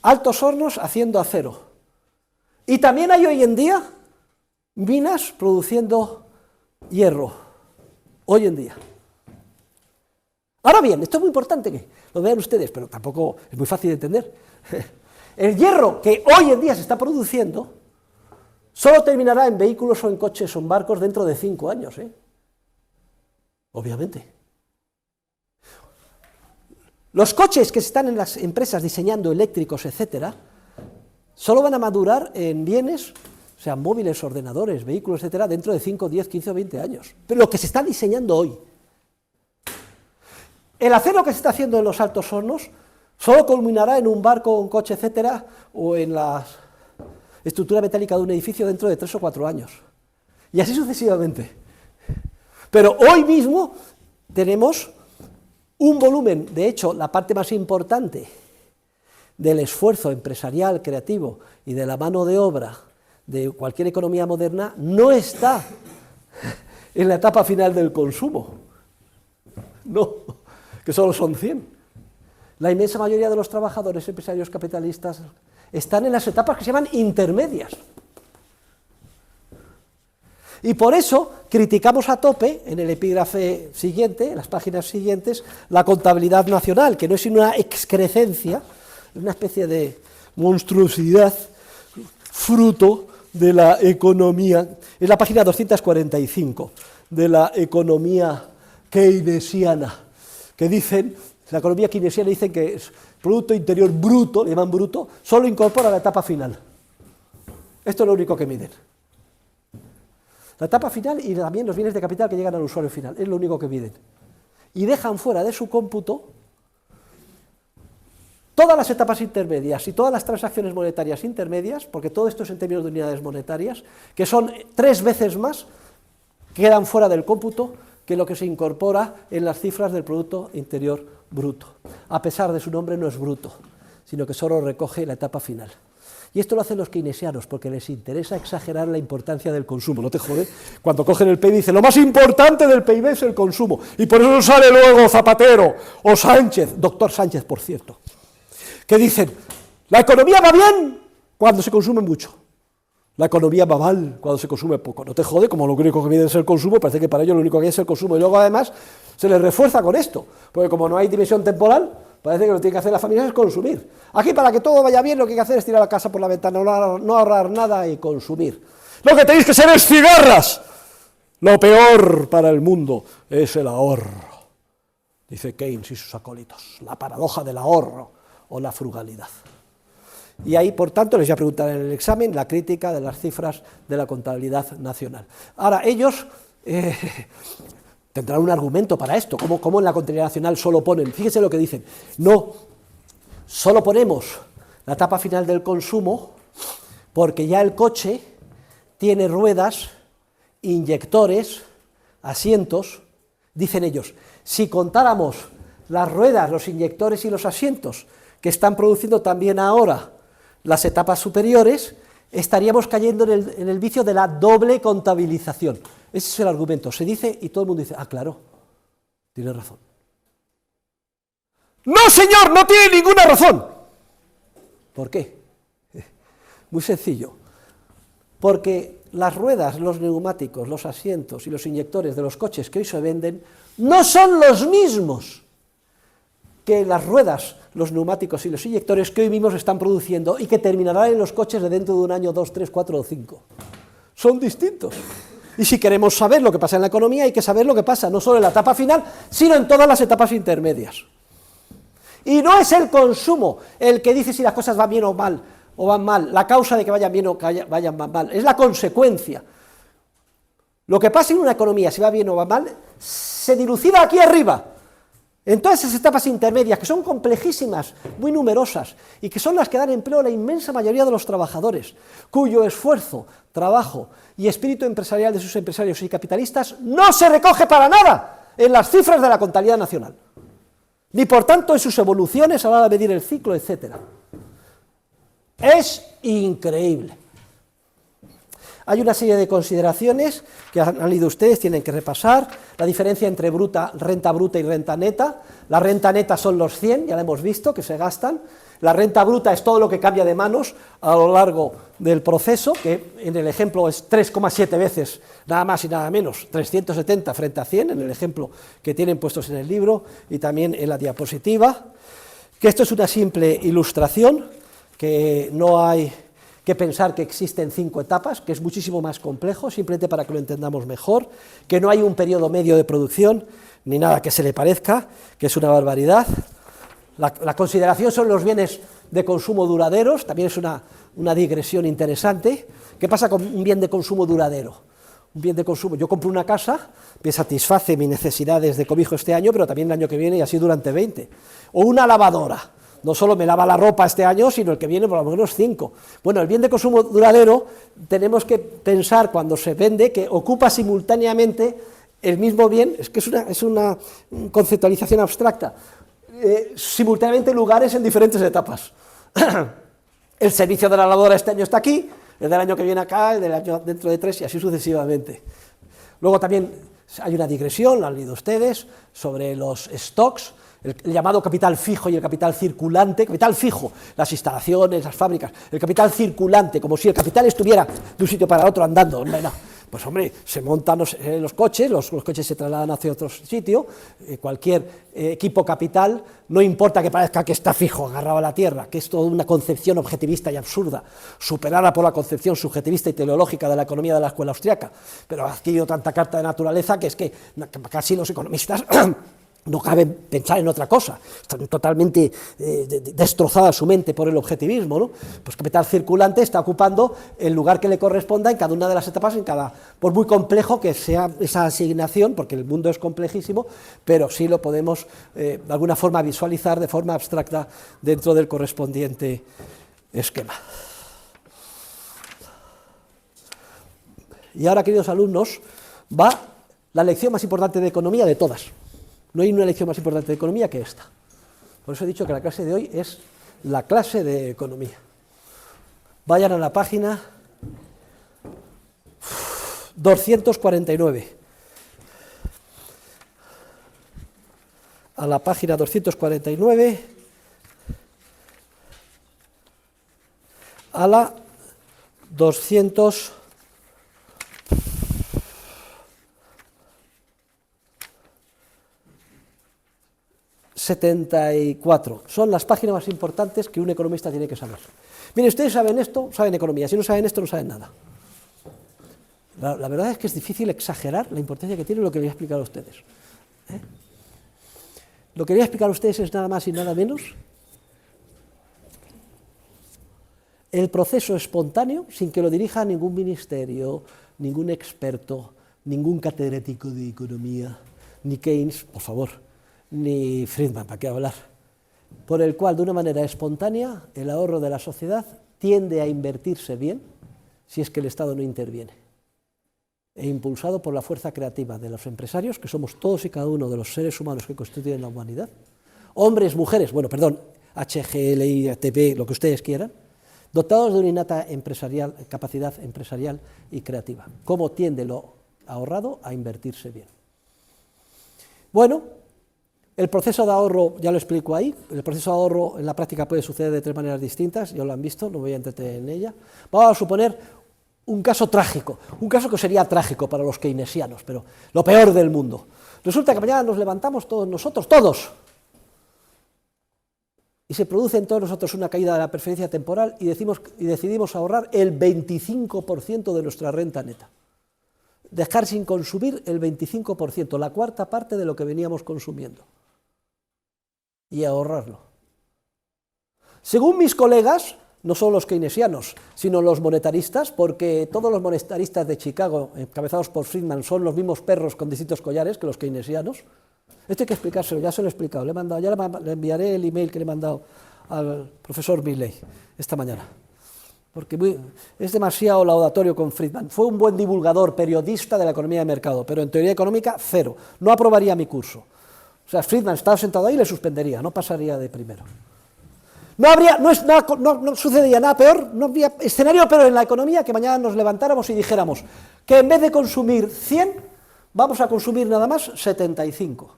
altos hornos haciendo acero. Y también hay hoy en día minas produciendo hierro, hoy en día. Ahora bien, esto es muy importante que lo vean ustedes, pero tampoco es muy fácil de entender. El hierro que hoy en día se está produciendo solo terminará en vehículos o en coches o en barcos dentro de 5 años, obviamente. Los coches que están en las empresas diseñando eléctricos, etcétera, solo van a madurar en bienes, o sea, móviles, ordenadores, vehículos, etcétera, dentro de 5, 10, 15 o 20 años. Pero lo que se está diseñando hoy. El acero que se está haciendo en los altos hornos Solo culminará en un barco, un coche, etcétera, o en la estructura metálica de un edificio dentro de 3 o 4 años. Y así sucesivamente. Pero hoy mismo tenemos un volumen, de hecho, la parte más importante del esfuerzo empresarial, creativo y de la mano de obra de cualquier economía moderna no está en la etapa final del consumo. No, que solo son 100. La inmensa mayoría de los trabajadores, empresarios, capitalistas, están en las etapas que se llaman intermedias. Y por eso criticamos a tope, en el epígrafe siguiente, en las páginas siguientes, la contabilidad nacional, que no es sino una excrescencia, una especie de monstruosidad, fruto de la economía, es la página 245, de la economía keynesiana, que dicen, la economía keynesiana dicen que es Producto Interior Bruto, le llaman bruto, solo incorpora la etapa final. Esto es lo único que miden. La etapa final y también los bienes de capital que llegan al usuario final, es lo único que miden. Y dejan fuera de su cómputo todas las etapas intermedias y todas las transacciones monetarias intermedias, porque todo esto es en términos de unidades monetarias, que son 3 veces más, quedan fuera del cómputo que lo que se incorpora en las cifras del Producto Interior Bruto. A pesar de su nombre no es bruto, sino que solo recoge la etapa final. Y esto lo hacen los keynesianos porque les interesa exagerar la importancia del consumo, ¿no te jode? Cuando cogen el PIB y dicen, lo más importante del PIB es el consumo, y por eso sale luego Zapatero o Sánchez, doctor Sánchez, por cierto, que dicen, la economía va bien cuando se consume mucho, la economía va mal cuando se consume poco, no te jode, como lo único que miden es el consumo, parece que para ellos lo único que hay es el consumo, y luego además se les refuerza con esto, porque como no hay dimensión temporal, parece que lo que tiene que hacer la familia es consumir. Aquí, para que todo vaya bien, lo que hay que hacer es tirar la casa por la ventana, no ahorrar nada y consumir. Lo que tenéis que ser es cigarras. Lo peor para el mundo es el ahorro, dice Keynes y sus acólitos, la paradoja del ahorro o la frugalidad. Y ahí, por tanto, les voy a preguntar en el examen la crítica de las cifras de la contabilidad nacional. Ahora, ellos tendrán un argumento para esto, como en la contabilidad nacional solo ponen, fíjense lo que dicen, no, solo ponemos la etapa final del consumo porque ya el coche tiene ruedas, inyectores, asientos, dicen ellos, si contáramos las ruedas, los inyectores y los asientos que están produciendo también ahora las etapas superiores, estaríamos cayendo en el vicio de la doble contabilización. Ese es el argumento, se dice y todo el mundo dice, ah, claro, tiene razón. No, señor, no tiene ninguna razón. ¿Por qué? Muy sencillo, porque las ruedas, los neumáticos, los asientos y los inyectores de los coches que hoy se venden no son los mismos que las ruedas, los neumáticos y los inyectores que hoy mismos están produciendo y que terminarán en los coches de dentro de 1 año, 2, 3, 4 o 5. Son distintos. Y si queremos saber lo que pasa en la economía, hay que saber lo que pasa, no solo en la etapa final, sino en todas las etapas intermedias. Y no es el consumo el que dice si las cosas van bien o mal, o van mal, la causa de que vayan bien o que vayan mal, es la consecuencia. Lo que pasa en una economía, si va bien o va mal, se dilucida aquí arriba, en todas esas etapas intermedias, que son complejísimas, muy numerosas, y que son las que dan empleo a la inmensa mayoría de los trabajadores, cuyo esfuerzo, trabajo y espíritu empresarial de sus empresarios y capitalistas no se recoge para nada en las cifras de la contabilidad nacional, ni por tanto en sus evoluciones a la hora de medir el ciclo, etc. Es increíble. Hay una serie de consideraciones que han leído ustedes, tienen que repasar, la diferencia entre renta bruta y renta neta. La renta neta son los 100, ya lo hemos visto, que se gastan. La renta bruta es todo lo que cambia de manos a lo largo del proceso, que en el ejemplo es 3,7 veces, nada más y nada menos, 370 frente a 100, en el ejemplo que tienen puestos en el libro y también en la diapositiva, que esto es una simple ilustración, que no hay que pensar que existen 5 etapas, que es muchísimo más complejo, simplemente para que lo entendamos mejor, que no hay un periodo medio de producción, ni nada que se le parezca, que es una barbaridad. La consideración son los bienes de consumo duraderos, también es una digresión interesante. ¿Qué pasa con un bien de consumo duradero? Un bien de consumo, yo compro una casa, me satisface mis necesidades de cobijo este año, pero también el año que viene y así durante 20. O una lavadora, no solo me lava la ropa este año, sino el que viene por lo menos 5. Bueno, el bien de consumo duradero tenemos que pensar cuando se vende que ocupa simultáneamente el mismo bien, es que es una conceptualización abstracta, simultáneamente lugares en diferentes etapas. El servicio de la lavadora este año está aquí, el del año que viene acá, el del año dentro de 3 y así sucesivamente. Luego también hay una digresión, lo han leído ustedes, sobre los stocks, el llamado capital fijo y el capital circulante. Capital fijo, las instalaciones, las fábricas; el capital circulante, como si el capital estuviera de un sitio para otro andando. Pues hombre, se montan los coches, los coches se trasladan hacia otro sitio, cualquier equipo capital, no importa que parezca que está fijo, agarrado a la tierra, que es toda una concepción objetivista y absurda, superada por la concepción subjetivista y teleológica de la economía de la escuela austriaca, pero ha adquirido tanta carta de naturaleza que es que casi los economistas no caben pensar en otra cosa, están totalmente destrozada su mente por el objetivismo, ¿no? Pues capital circulante está ocupando el lugar que le corresponda en cada una de las etapas, por muy complejo que sea esa asignación, porque el mundo es complejísimo, pero sí lo podemos de alguna forma visualizar de forma abstracta dentro del correspondiente esquema. Y ahora, queridos alumnos, va la lección más importante de economía de todas. No hay una lección más importante de economía que esta. Por eso he dicho que la clase de hoy es la clase de economía. Vayan a la página 249. A la página 249, a la 200. 74. Son las páginas más importantes que un economista tiene que saber. Miren, ustedes saben esto, saben economía; si no saben esto, no saben nada. La verdad es que es difícil exagerar la importancia que tiene lo que les voy a explicar a ustedes. Lo que les voy a explicar a ustedes es nada más y nada menos el proceso espontáneo, sin que lo dirija ningún ministerio, ningún experto, ningún catedrático de economía, ni Keynes, por favor, ni Friedman, ¿para qué hablar? Por el cual, de una manera espontánea, el ahorro de la sociedad tiende a invertirse bien si es que el Estado no interviene, e impulsado por la fuerza creativa de los empresarios, que somos todos y cada uno de los seres humanos que constituyen la humanidad, hombres, mujeres, HGLI, ATP, lo que ustedes quieran, dotados de una innata capacidad empresarial y creativa. ¿Cómo tiende lo ahorrado a invertirse bien? Bueno, el proceso de ahorro, ya lo explico ahí, el proceso de ahorro en la práctica puede suceder de 3 maneras distintas, ya lo han visto, no voy a entretener en ella. Vamos a suponer un caso trágico, un caso que sería trágico para los keynesianos, pero lo peor del mundo. Resulta que mañana nos levantamos todos nosotros, todos, y se produce en todos nosotros una caída de la preferencia temporal y decidimos ahorrar el 25% de nuestra renta neta. Dejar sin consumir el 25%, la cuarta parte de lo que veníamos consumiendo, y ahorrarlo. Según mis colegas, no solo los keynesianos, sino los monetaristas, porque todos los monetaristas de Chicago, encabezados por Friedman, son los mismos perros con distintos collares que los keynesianos. Esto hay que explicárselo, ya se lo he explicado, le enviaré el email que le he mandado al profesor Milley esta mañana, porque es demasiado laudatorio con Friedman. Fue un buen divulgador, periodista de la economía de mercado, pero en teoría económica, cero. No aprobaría mi curso. O sea, Friedman estaba sentado ahí y le suspendería, no pasaría de primero. No sucedería nada peor, no habría escenario peor en la economía que mañana nos levantáramos y dijéramos que en vez de consumir 100, vamos a consumir nada más 75,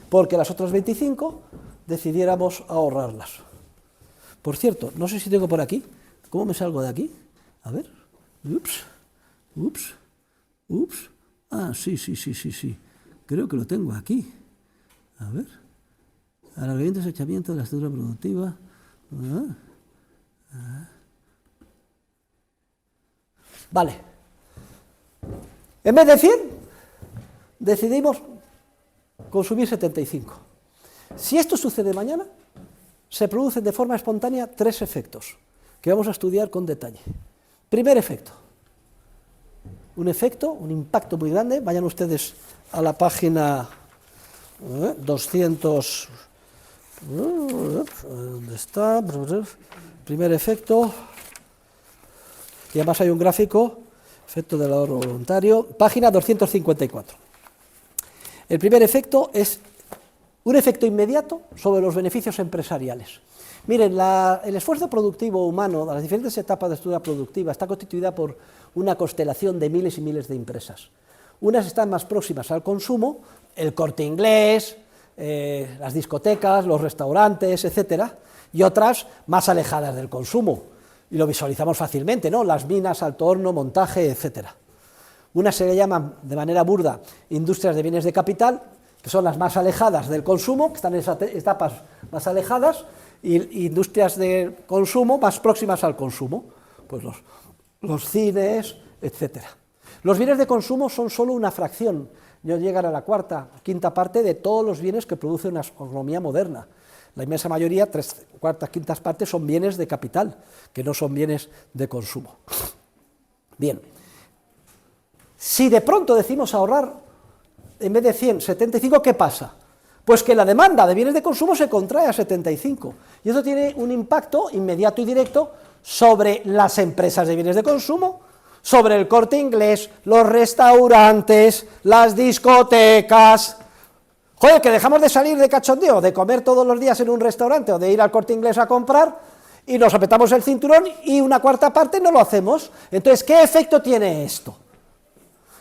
porque las otras 25 decidiéramos ahorrarlas. Por cierto, no sé si tengo por aquí, ¿cómo me salgo de aquí? A ver, ups, sí, creo que lo tengo aquí. A ver, alargamiento y desechamiento de la estructura productiva. Vale. En vez de 100, decidimos consumir 75. Si esto sucede mañana, se producen de forma espontánea 3 efectos, que vamos a estudiar con detalle. Primer efecto, un impacto muy grande. Vayan ustedes a la página 200, ¿Dónde está? Primer efecto. Y además hay un gráfico, efecto del ahorro voluntario, página 254. El primer efecto es un efecto inmediato sobre los beneficios empresariales. Miren, el esfuerzo productivo humano de las diferentes etapas de estructura productiva está constituida por una constelación de miles y miles de empresas. Unas están más próximas al consumo, el Corte Inglés, las discotecas, los restaurantes, etcétera, y otras más alejadas del consumo, y lo visualizamos fácilmente, ¿no? Las minas, alto horno, montaje, etcétera. Unas se le llaman, de manera burda, industrias de bienes de capital, que son las más alejadas del consumo, que están en esas etapas más alejadas, y industrias de consumo más próximas al consumo, pues los cines, etcétera. Los bienes de consumo son solo una fracción, no llegan a la cuarta, quinta parte de todos los bienes que produce una economía moderna. La inmensa mayoría, tres cuartas, quintas partes, son bienes de capital, que no son bienes de consumo. Bien, si de pronto decimos ahorrar, en vez de 100, 75, ¿qué pasa? Pues que la demanda de bienes de consumo se contrae a 75, y eso tiene un impacto inmediato y directo sobre las empresas de bienes de consumo, sobre el Corte Inglés, los restaurantes, las discotecas. Joder, que dejamos de salir de cachondeo, de comer todos los días en un restaurante o de ir al Corte Inglés a comprar y nos apretamos el cinturón y una cuarta parte no lo hacemos. Entonces, ¿qué efecto tiene esto?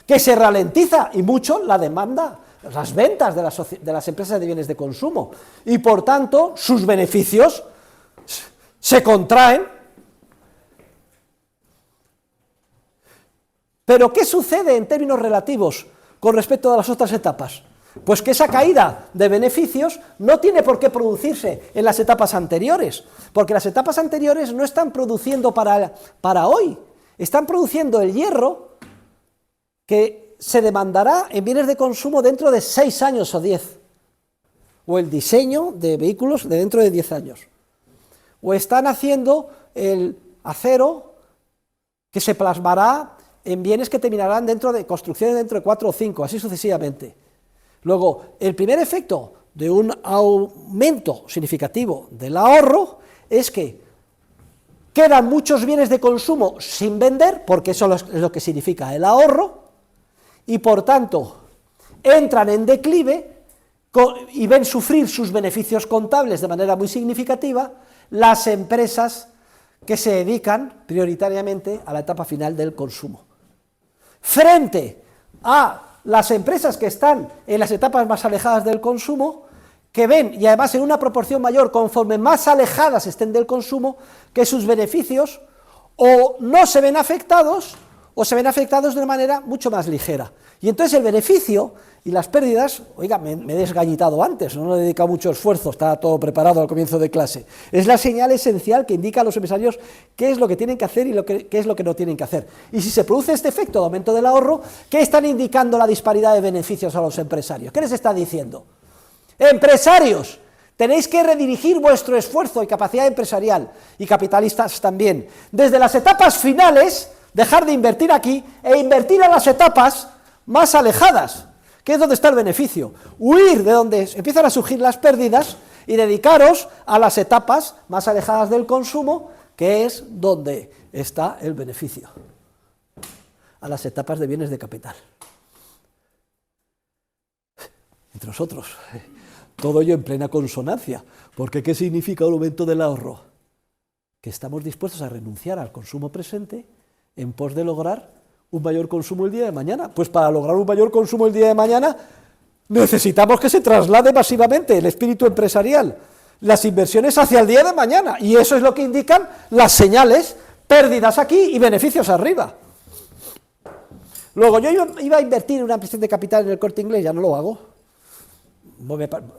Que se ralentiza y mucho la demanda, las ventas de las empresas de bienes de consumo y por tanto sus beneficios se contraen. Pero ¿qué sucede en términos relativos con respecto a las otras etapas? Pues que esa caída de beneficios no tiene por qué producirse en las etapas anteriores, porque las etapas anteriores no están produciendo para hoy, están produciendo el hierro que se demandará en bienes de consumo dentro de 6 años o 10, o el diseño de vehículos de dentro de 10 años, o están haciendo el acero que se plasmará en bienes que terminarán dentro de construcciones dentro de 4 o 5, así sucesivamente. Luego, el primer efecto de un aumento significativo del ahorro es que quedan muchos bienes de consumo sin vender, porque eso es lo que significa el ahorro, y por tanto entran en declive y ven sufrir sus beneficios contables de manera muy significativa las empresas que se dedican prioritariamente a la etapa final del consumo. Frente a las empresas que están en las etapas más alejadas del consumo, que ven, y además en una proporción mayor, conforme más alejadas estén del consumo, que sus beneficios o no se ven afectados, o se ven afectados de una manera mucho más ligera. Y entonces el beneficio y las pérdidas, oiga, me he desgallitado antes, no le he dedicado mucho esfuerzo, estaba todo preparado al comienzo de clase. Es la señal esencial que indica a los empresarios qué es lo que tienen que hacer y qué es lo que no tienen que hacer. Y si se produce este efecto de aumento del ahorro, ¿qué están indicando la disparidad de beneficios a los empresarios? ¿Qué les está diciendo? Empresarios, tenéis que redirigir vuestro esfuerzo y capacidad empresarial, y capitalistas también, desde las etapas finales, dejar de invertir aquí e invertir a las etapas más alejadas, que es donde está el beneficio, huir de donde empiezan a surgir las pérdidas y dedicaros a las etapas más alejadas del consumo, que es donde está el beneficio, a las etapas de bienes de capital. Entre nosotros, todo ello en plena consonancia, porque ¿qué significa el aumento del ahorro? Que estamos dispuestos a renunciar al consumo presente en pos de lograr un mayor consumo el día de mañana. Pues para lograr un mayor consumo el día de mañana necesitamos que se traslade masivamente el espíritu empresarial, las inversiones hacia el día de mañana, y eso es lo que indican las señales, pérdidas aquí y beneficios arriba. Luego, yo iba a invertir en una ampliación de capital en el Corte Inglés, ya no lo hago.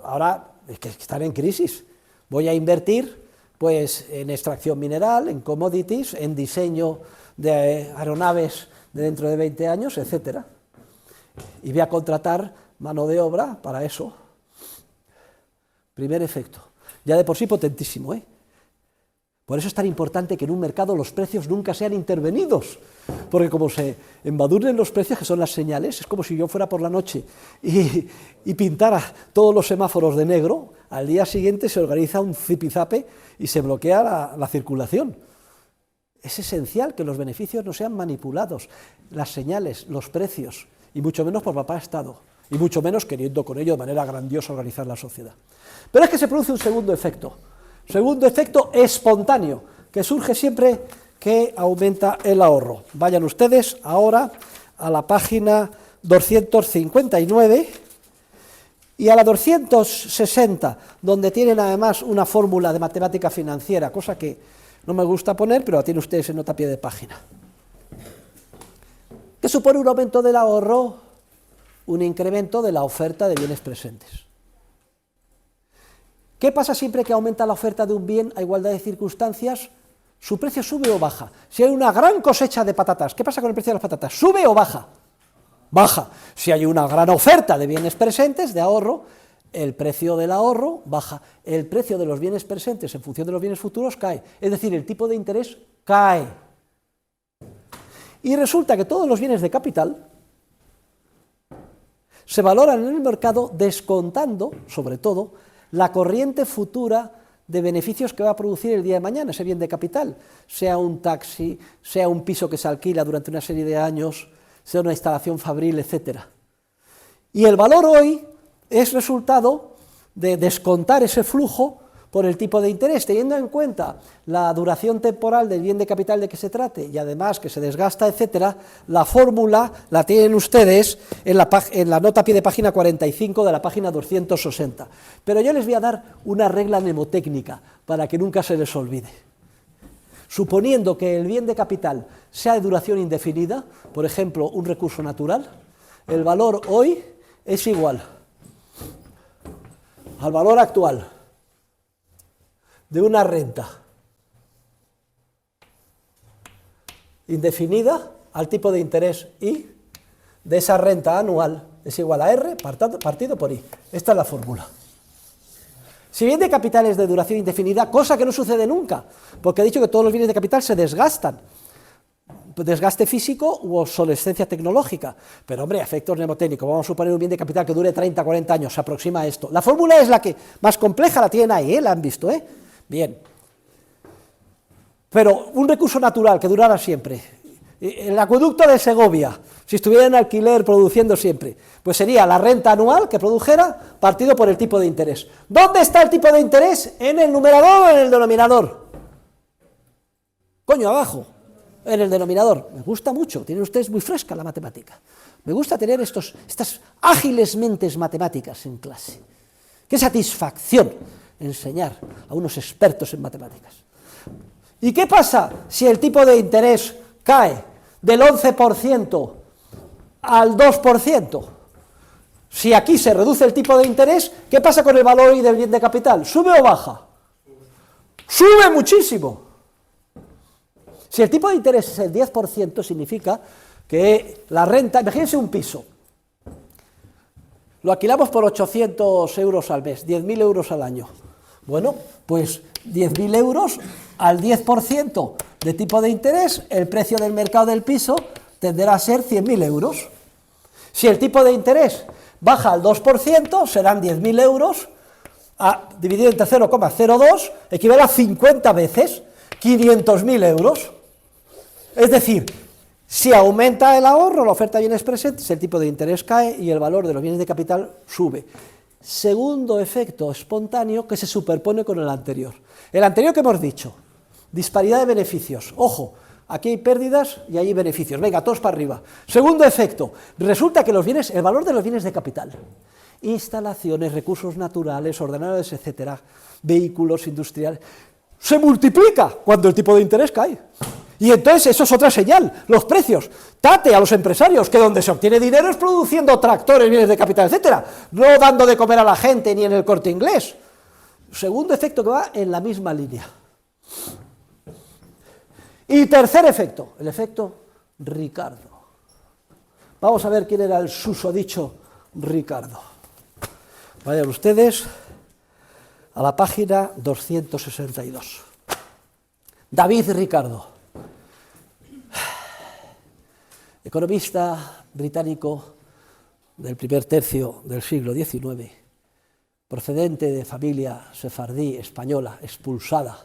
Ahora es que están en crisis. Voy a invertir pues en extracción mineral, en commodities, en diseño de aeronaves de dentro de 20 años, etcétera. Y voy a contratar mano de obra para eso. Primer efecto. Ya de por sí potentísimo, Por eso es tan importante que en un mercado los precios nunca sean intervenidos, porque como se embadurnen los precios, que son las señales, es como si yo fuera por la noche y pintara todos los semáforos de negro, al día siguiente se organiza un zipizape y se bloquea la circulación. Es esencial que los beneficios no sean manipulados, las señales, los precios, y mucho menos por papá Estado, y mucho menos queriendo con ello de manera grandiosa organizar la sociedad. Pero es que se produce un segundo efecto espontáneo, que surge siempre que aumenta el ahorro. Vayan ustedes ahora a la página 259 y a la 260, donde tienen además una fórmula de matemática financiera, cosa que no me gusta poner, pero la tienen ustedes en nota a pie de página. ¿Qué supone un aumento del ahorro? Un incremento de la oferta de bienes presentes. ¿Qué pasa siempre que aumenta la oferta de un bien a igualdad de circunstancias? ¿Su precio sube o baja? Si hay una gran cosecha de patatas, ¿qué pasa con el precio de las patatas? ¿Sube o baja? Baja. Si hay una gran oferta de bienes presentes, de ahorro, el precio del ahorro baja. El precio de los bienes presentes en función de los bienes futuros cae. Es decir, el tipo de interés cae. Y resulta que todos los bienes de capital se valoran en el mercado descontando, sobre todo, la corriente futura de beneficios que va a producir el día de mañana ese bien de capital, sea un taxi, sea un piso que se alquila durante una serie de años, sea una instalación fabril, etc. Y el valor hoy es resultado de descontar ese flujo por el tipo de interés, teniendo en cuenta la duración temporal del bien de capital de que se trate y además que se desgasta, etcétera. La fórmula la tienen ustedes en la nota a pie de página 45 de la página 260. Pero yo les voy a dar una regla mnemotécnica para que nunca se les olvide. Suponiendo que el bien de capital sea de duración indefinida, por ejemplo, un recurso natural, el valor hoy es igual al valor actual de una renta indefinida al tipo de interés I de esa renta anual es igual a R partido por I. Esta es la fórmula. Si bien de capital es de duración indefinida, cosa que no sucede nunca, porque he dicho que todos los bienes de capital se desgastan, desgaste físico u obsolescencia tecnológica, pero hombre, efectos mnemotécnicos, vamos a suponer un bien de capital que dure 30, 40 años, se aproxima a esto. La fórmula es la que más compleja, la tienen ahí, la han visto, Bien. Pero un recurso natural que durara siempre, el acueducto de Segovia, si estuviera en alquiler produciendo siempre, pues sería la renta anual que produjera partido por el tipo de interés. ¿Dónde está el tipo de interés? ¿En el numerador o en el denominador? Coño, abajo, en el denominador. Me gusta mucho, tienen ustedes muy fresca la matemática. Me gusta tener estas ágiles mentes matemáticas en clase. ¡Qué satisfacción enseñar a unos expertos en matemáticas! ¿Y qué pasa si el tipo de interés cae del 11% al 2%? Si aquí se reduce el tipo de interés, ¿qué pasa con el valor hoy del bien de capital? ¿Sube o baja? ¡Sube muchísimo! Si el tipo de interés es el 10%, significa que la renta, imagínense un piso, lo alquilamos por 800 euros al mes, 10.000 euros al año. Bueno, pues 10.000 euros al 10% de tipo de interés, el precio del mercado del piso tenderá a ser 100.000 euros. Si el tipo de interés baja al 2%, serán 10.000 euros, dividido entre 0,02, equivale a 50 veces 500.000 euros. Es decir, si aumenta el ahorro, la oferta de bienes presentes, el tipo de interés cae y el valor de los bienes de capital sube. Segundo efecto espontáneo que se superpone con el anterior. El anterior que hemos dicho, disparidad de beneficios. Ojo, aquí hay pérdidas y hay beneficios. Venga, todos para arriba. Segundo efecto, resulta que el valor de los bienes de capital, instalaciones, recursos naturales, ordenadores, etcétera, vehículos industriales, se multiplica cuando el tipo de interés cae. Y entonces eso es otra señal, los precios. Tate a los empresarios que donde se obtiene dinero es produciendo tractores, bienes de capital, etcétera, no dando de comer a la gente ni en el Corte Inglés. Segundo efecto que va en la misma línea. Y tercer efecto, el efecto Ricardo. Vamos a ver quién era el susodicho Ricardo. Vayan ustedes a la página 262. David Ricardo, economista británico del primer tercio del siglo XIX, procedente de familia sefardí española, expulsada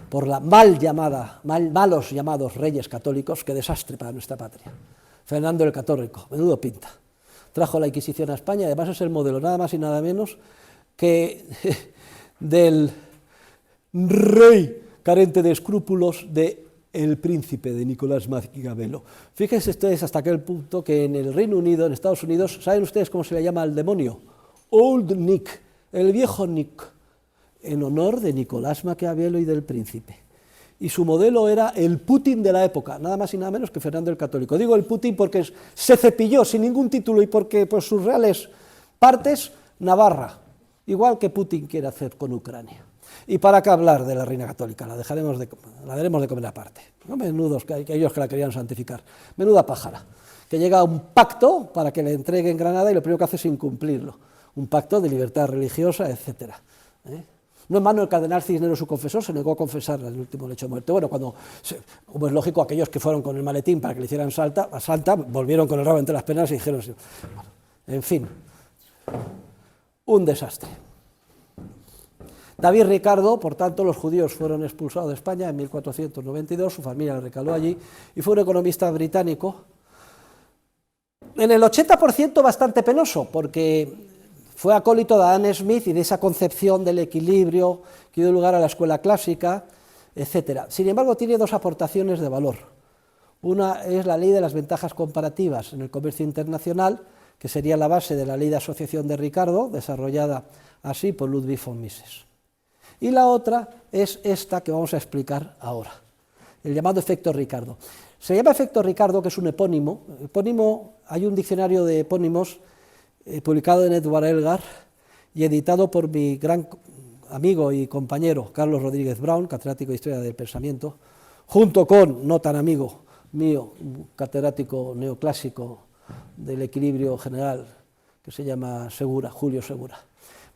por la malos llamados reyes católicos. Qué desastre para nuestra patria. Fernando el Católico, menudo pinta. Trajo la Inquisición a España, además es el modelo nada más y nada menos que del rey carente de escrúpulos de El Príncipe, de Nicolás Maquiavelo. Fíjense ustedes hasta aquel punto que en el Reino Unido, en Estados Unidos, ¿saben ustedes cómo se le llama al demonio? Old Nick, el viejo Nick, en honor de Nicolás Maquiavelo y del Príncipe. Y su modelo era el Putin de la época, nada más y nada menos que Fernando el Católico. Digo el Putin porque se cepilló sin ningún título y porque por sus reales partes, Navarra, igual que Putin quiere hacer con Ucrania. Y para qué hablar de la reina católica, la daremos de comer aparte. No menudos que ellos que la querían santificar, menuda pájara, que llega a un pacto para que le entreguen Granada y lo primero que hace es incumplirlo, un pacto de libertad religiosa, etc. No en vano el cardenal Cisneros, su confesor, se negó a confesar el último lecho de muerte. Bueno, como es lógico, aquellos que fueron con el maletín para que le hicieran santa, volvieron con el rabo entre las piernas y dijeron, bueno, en fin, un desastre. David Ricardo, por tanto, los judíos fueron expulsados de España en 1492, su familia recaló allí, y fue un economista británico, en el 80% bastante penoso, porque fue acólito de Adam Smith y de esa concepción del equilibrio que dio lugar a la escuela clásica, etc. Sin embargo, tiene dos aportaciones de valor. Una es la ley de las ventajas comparativas en el comercio internacional, que sería la base de la ley de asociación de Ricardo, desarrollada así por Ludwig von Mises. Y la otra es esta que vamos a explicar ahora, el llamado efecto Ricardo. Se llama efecto Ricardo, que es un epónimo. Hay un diccionario de epónimos publicado en Edward Elgar y editado por mi gran amigo y compañero Carlos Rodríguez Brown, catedrático de Historia del Pensamiento, junto con, no tan amigo mío, un catedrático neoclásico del equilibrio general, que se llama Segura, Julio Segura.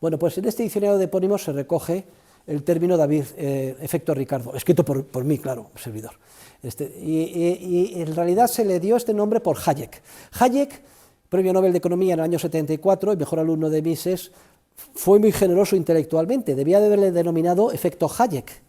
Bueno, pues en este diccionario de epónimos se recoge el término efecto Ricardo, escrito por mí, claro, servidor. Y en realidad se le dio este nombre por Hayek. Hayek, premio Nobel de Economía en el año 74 y mejor alumno de Mises, fue muy generoso intelectualmente, debía de haberle denominado efecto Hayek.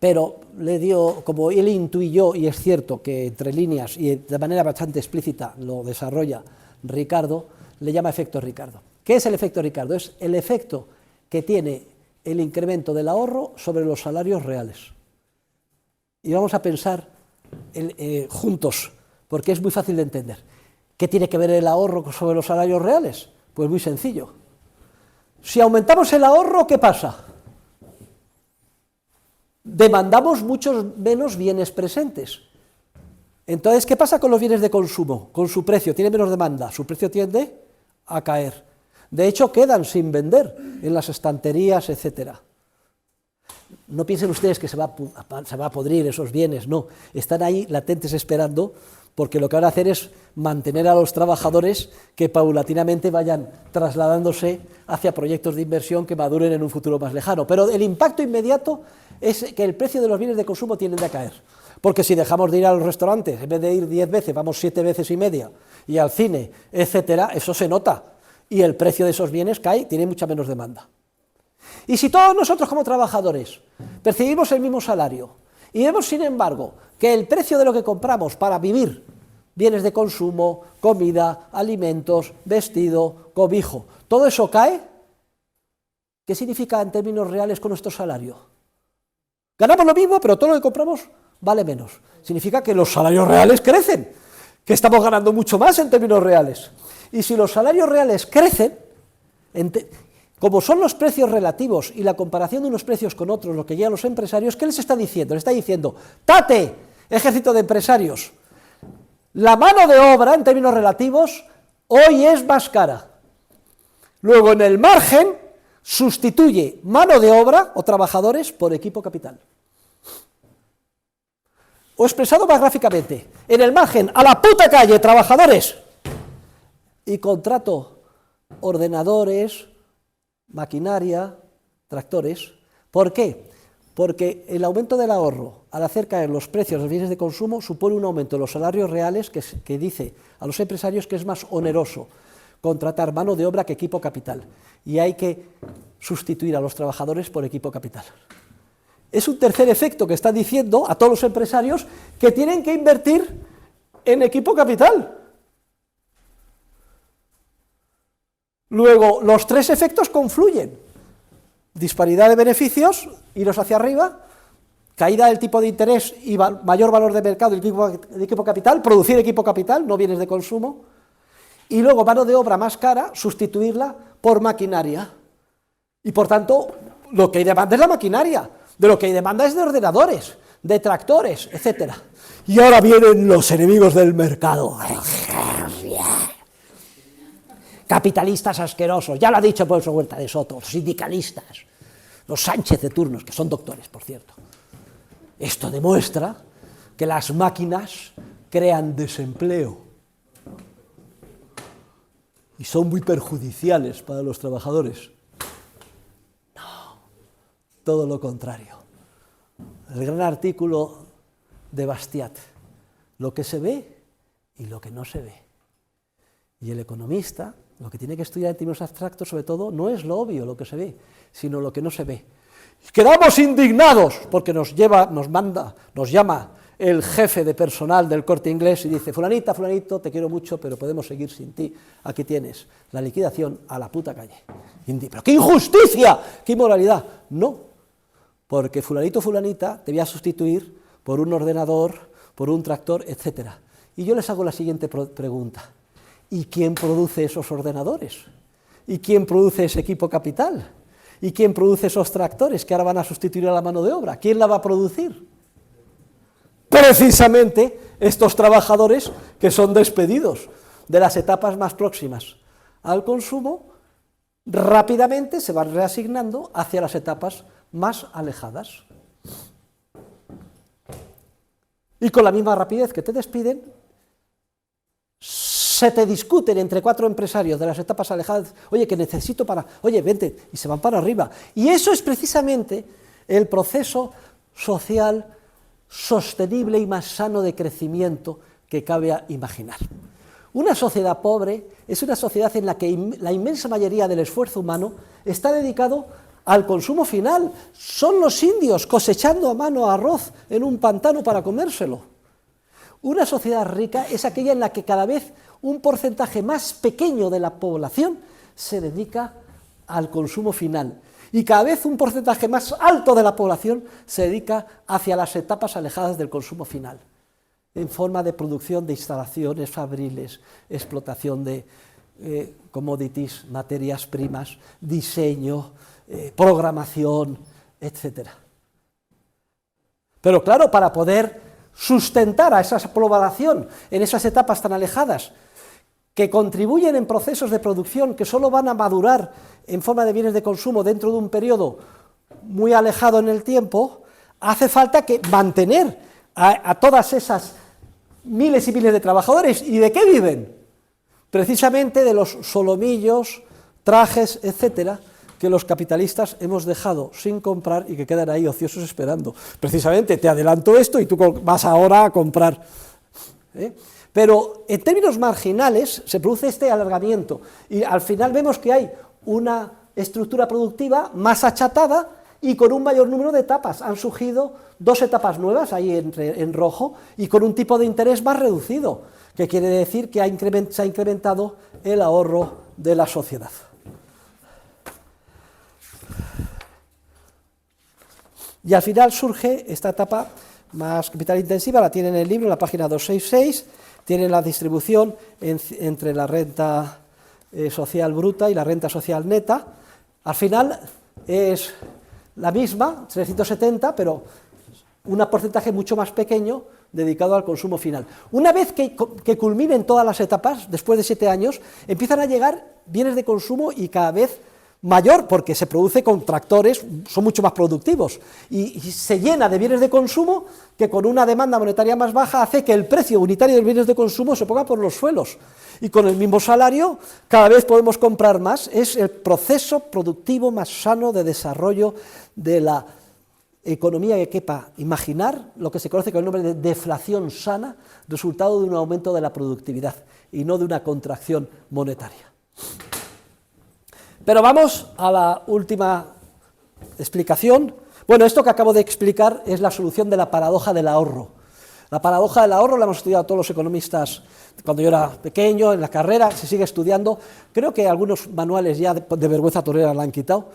Pero le dio, como él intuyó, y es cierto que entre líneas y de manera bastante explícita lo desarrolla Ricardo, le llama efecto Ricardo. ¿Qué es el efecto Ricardo? Es el efecto que tiene el incremento del ahorro sobre los salarios reales. Y vamos a pensar juntos, porque es muy fácil de entender. ¿Qué tiene que ver el ahorro sobre los salarios reales? Pues muy sencillo. Si aumentamos el ahorro, ¿qué pasa? Demandamos muchos menos bienes presentes. Entonces, ¿qué pasa con los bienes de consumo? Con su precio, tiene menos demanda, su precio tiende a caer. De hecho, quedan sin vender en las estanterías, etc. No piensen ustedes que se va a podrir esos bienes, no. Están ahí latentes esperando, porque lo que van a hacer es mantener a los trabajadores que paulatinamente vayan trasladándose hacia proyectos de inversión que maduren en un futuro más lejano. Pero el impacto inmediato es que el precio de los bienes de consumo tiende a caer. Porque si dejamos de ir a los restaurantes, en vez de ir 10 veces, vamos 7 veces y media, y al cine, etcétera, eso se nota. Y el precio de esos bienes cae, tiene mucha menos demanda. Y si todos nosotros como trabajadores percibimos el mismo salario y vemos, sin embargo, que el precio de lo que compramos para vivir, bienes de consumo, comida, alimentos, vestido, cobijo, todo eso cae, ¿qué significa en términos reales con nuestro salario? Ganamos lo mismo, pero todo lo que compramos vale menos. Significa que los salarios reales crecen, que estamos ganando mucho más en términos reales. Y si los salarios reales crecen, como son los precios relativos y la comparación de unos precios con otros, lo que llevan los empresarios, ¿qué les está diciendo? Les está diciendo, ¡tate, ejército de empresarios! La mano de obra, en términos relativos, hoy es más cara. Luego, en el margen, sustituye mano de obra o trabajadores por equipo capital. O expresado más gráficamente, en el margen, a la puta calle, trabajadores, y contrato ordenadores, maquinaria, tractores, ¿Por qué? Porque el aumento del ahorro, al hacer caer los precios de los bienes de consumo, supone un aumento de los salarios reales que dice a los empresarios que es más oneroso contratar mano de obra que equipo capital, y hay que sustituir a los trabajadores por equipo capital. Es un tercer efecto que está diciendo a todos los empresarios que tienen que invertir en equipo capital. Luego, los tres efectos confluyen: disparidad de beneficios, iros hacia arriba, caída del tipo de interés y mayor valor de mercado del equipo capital, producir equipo capital, no bienes de consumo, y luego mano de obra más cara, sustituirla por maquinaria. Y por tanto, lo que hay demanda es la maquinaria, de lo que hay demanda es de ordenadores, de tractores, etc. Y ahora vienen los enemigos del mercado. Capitalistas asquerosos, ya lo ha dicho por eso Huerta de Soto, sindicalistas, los Sánchez de turnos, que son doctores, por cierto. Esto demuestra que las máquinas crean desempleo y son muy perjudiciales para los trabajadores. No, todo lo contrario. El gran artículo de Bastiat, lo que se ve y lo que no se ve. Y el economista lo que tiene que estudiar en términos abstractos, sobre todo, no es lo obvio, lo que se ve, sino lo que no se ve. Quedamos indignados porque nos llama el jefe de personal del Corte Inglés y dice: fulanita, fulanito, te quiero mucho, pero podemos seguir sin ti, aquí tienes la liquidación, a la puta calle. Pero ¡qué injusticia! ¡Qué inmoralidad! No, porque fulanito, fulanita, te voy a sustituir por un ordenador, por un tractor, etc. Y yo les hago la siguiente pregunta: ¿y quién produce esos ordenadores? ¿Y quién produce ese equipo capital? ¿Y quién produce esos tractores que ahora van a sustituir a la mano de obra? ¿Quién la va a producir? Precisamente estos trabajadores que son despedidos de las etapas más próximas al consumo, rápidamente se van reasignando hacia las etapas más alejadas. Y con la misma rapidez que te despiden, se te discuten entre cuatro empresarios de las etapas alejadas: oye, que necesito para, oye, vente, y se van para arriba. Y eso es precisamente el proceso social sostenible y más sano de crecimiento que cabe imaginar. Una sociedad pobre es una sociedad en la que la inmensa mayoría del esfuerzo humano está dedicado al consumo final. Son los indios cosechando a mano arroz en un pantano para comérselo. Una sociedad rica es aquella en la que cada vez un porcentaje más pequeño de la población se dedica al consumo final, y cada vez un porcentaje más alto de la población se dedica hacia las etapas alejadas del consumo final, en forma de producción de instalaciones fabriles, explotación de commodities, materias primas, diseño, programación, etc. Pero claro, para poder sustentar a esa población en esas etapas tan alejadas, que contribuyen en procesos de producción que solo van a madurar en forma de bienes de consumo dentro de un periodo muy alejado en el tiempo, hace falta que mantener a todas esas miles y miles de trabajadores. ¿Y de qué viven? Precisamente de los solomillos, trajes, etcétera, que los capitalistas hemos dejado sin comprar y que quedan ahí ociosos esperando. Precisamente te adelanto esto y tú vas ahora a comprar. Pero en términos marginales se produce este alargamiento y al final vemos que hay una estructura productiva más achatada y con un mayor número de etapas. Han surgido dos etapas nuevas ahí en rojo y con un tipo de interés más reducido, que quiere decir que se ha incrementado el ahorro de la sociedad. Y al final surge esta etapa más capital intensiva, la tienen en el libro, en la página 266, tienen la distribución entre la renta social bruta y la renta social neta. Al final es la misma, 370, pero un porcentaje mucho más pequeño dedicado al consumo final. Una vez que culminen todas las etapas, después de 7 años, empiezan a llegar bienes de consumo y cada vez mayor porque se produce con tractores, son mucho más productivos, y se llena de bienes de consumo que con una demanda monetaria más baja hace que el precio unitario de los bienes de consumo se ponga por los suelos, y con el mismo salario cada vez podemos comprar más. Es el proceso productivo más sano de desarrollo de la economía que quepa imaginar, lo que se conoce con el nombre de deflación sana, resultado de un aumento de la productividad y no de una contracción monetaria. Pero vamos a la última explicación. Bueno, esto que acabo de explicar es la solución de la paradoja del ahorro. La paradoja del ahorro la hemos estudiado todos los economistas cuando yo era pequeño, en la carrera, se sigue estudiando. Creo que algunos manuales ya de vergüenza torera la han quitado.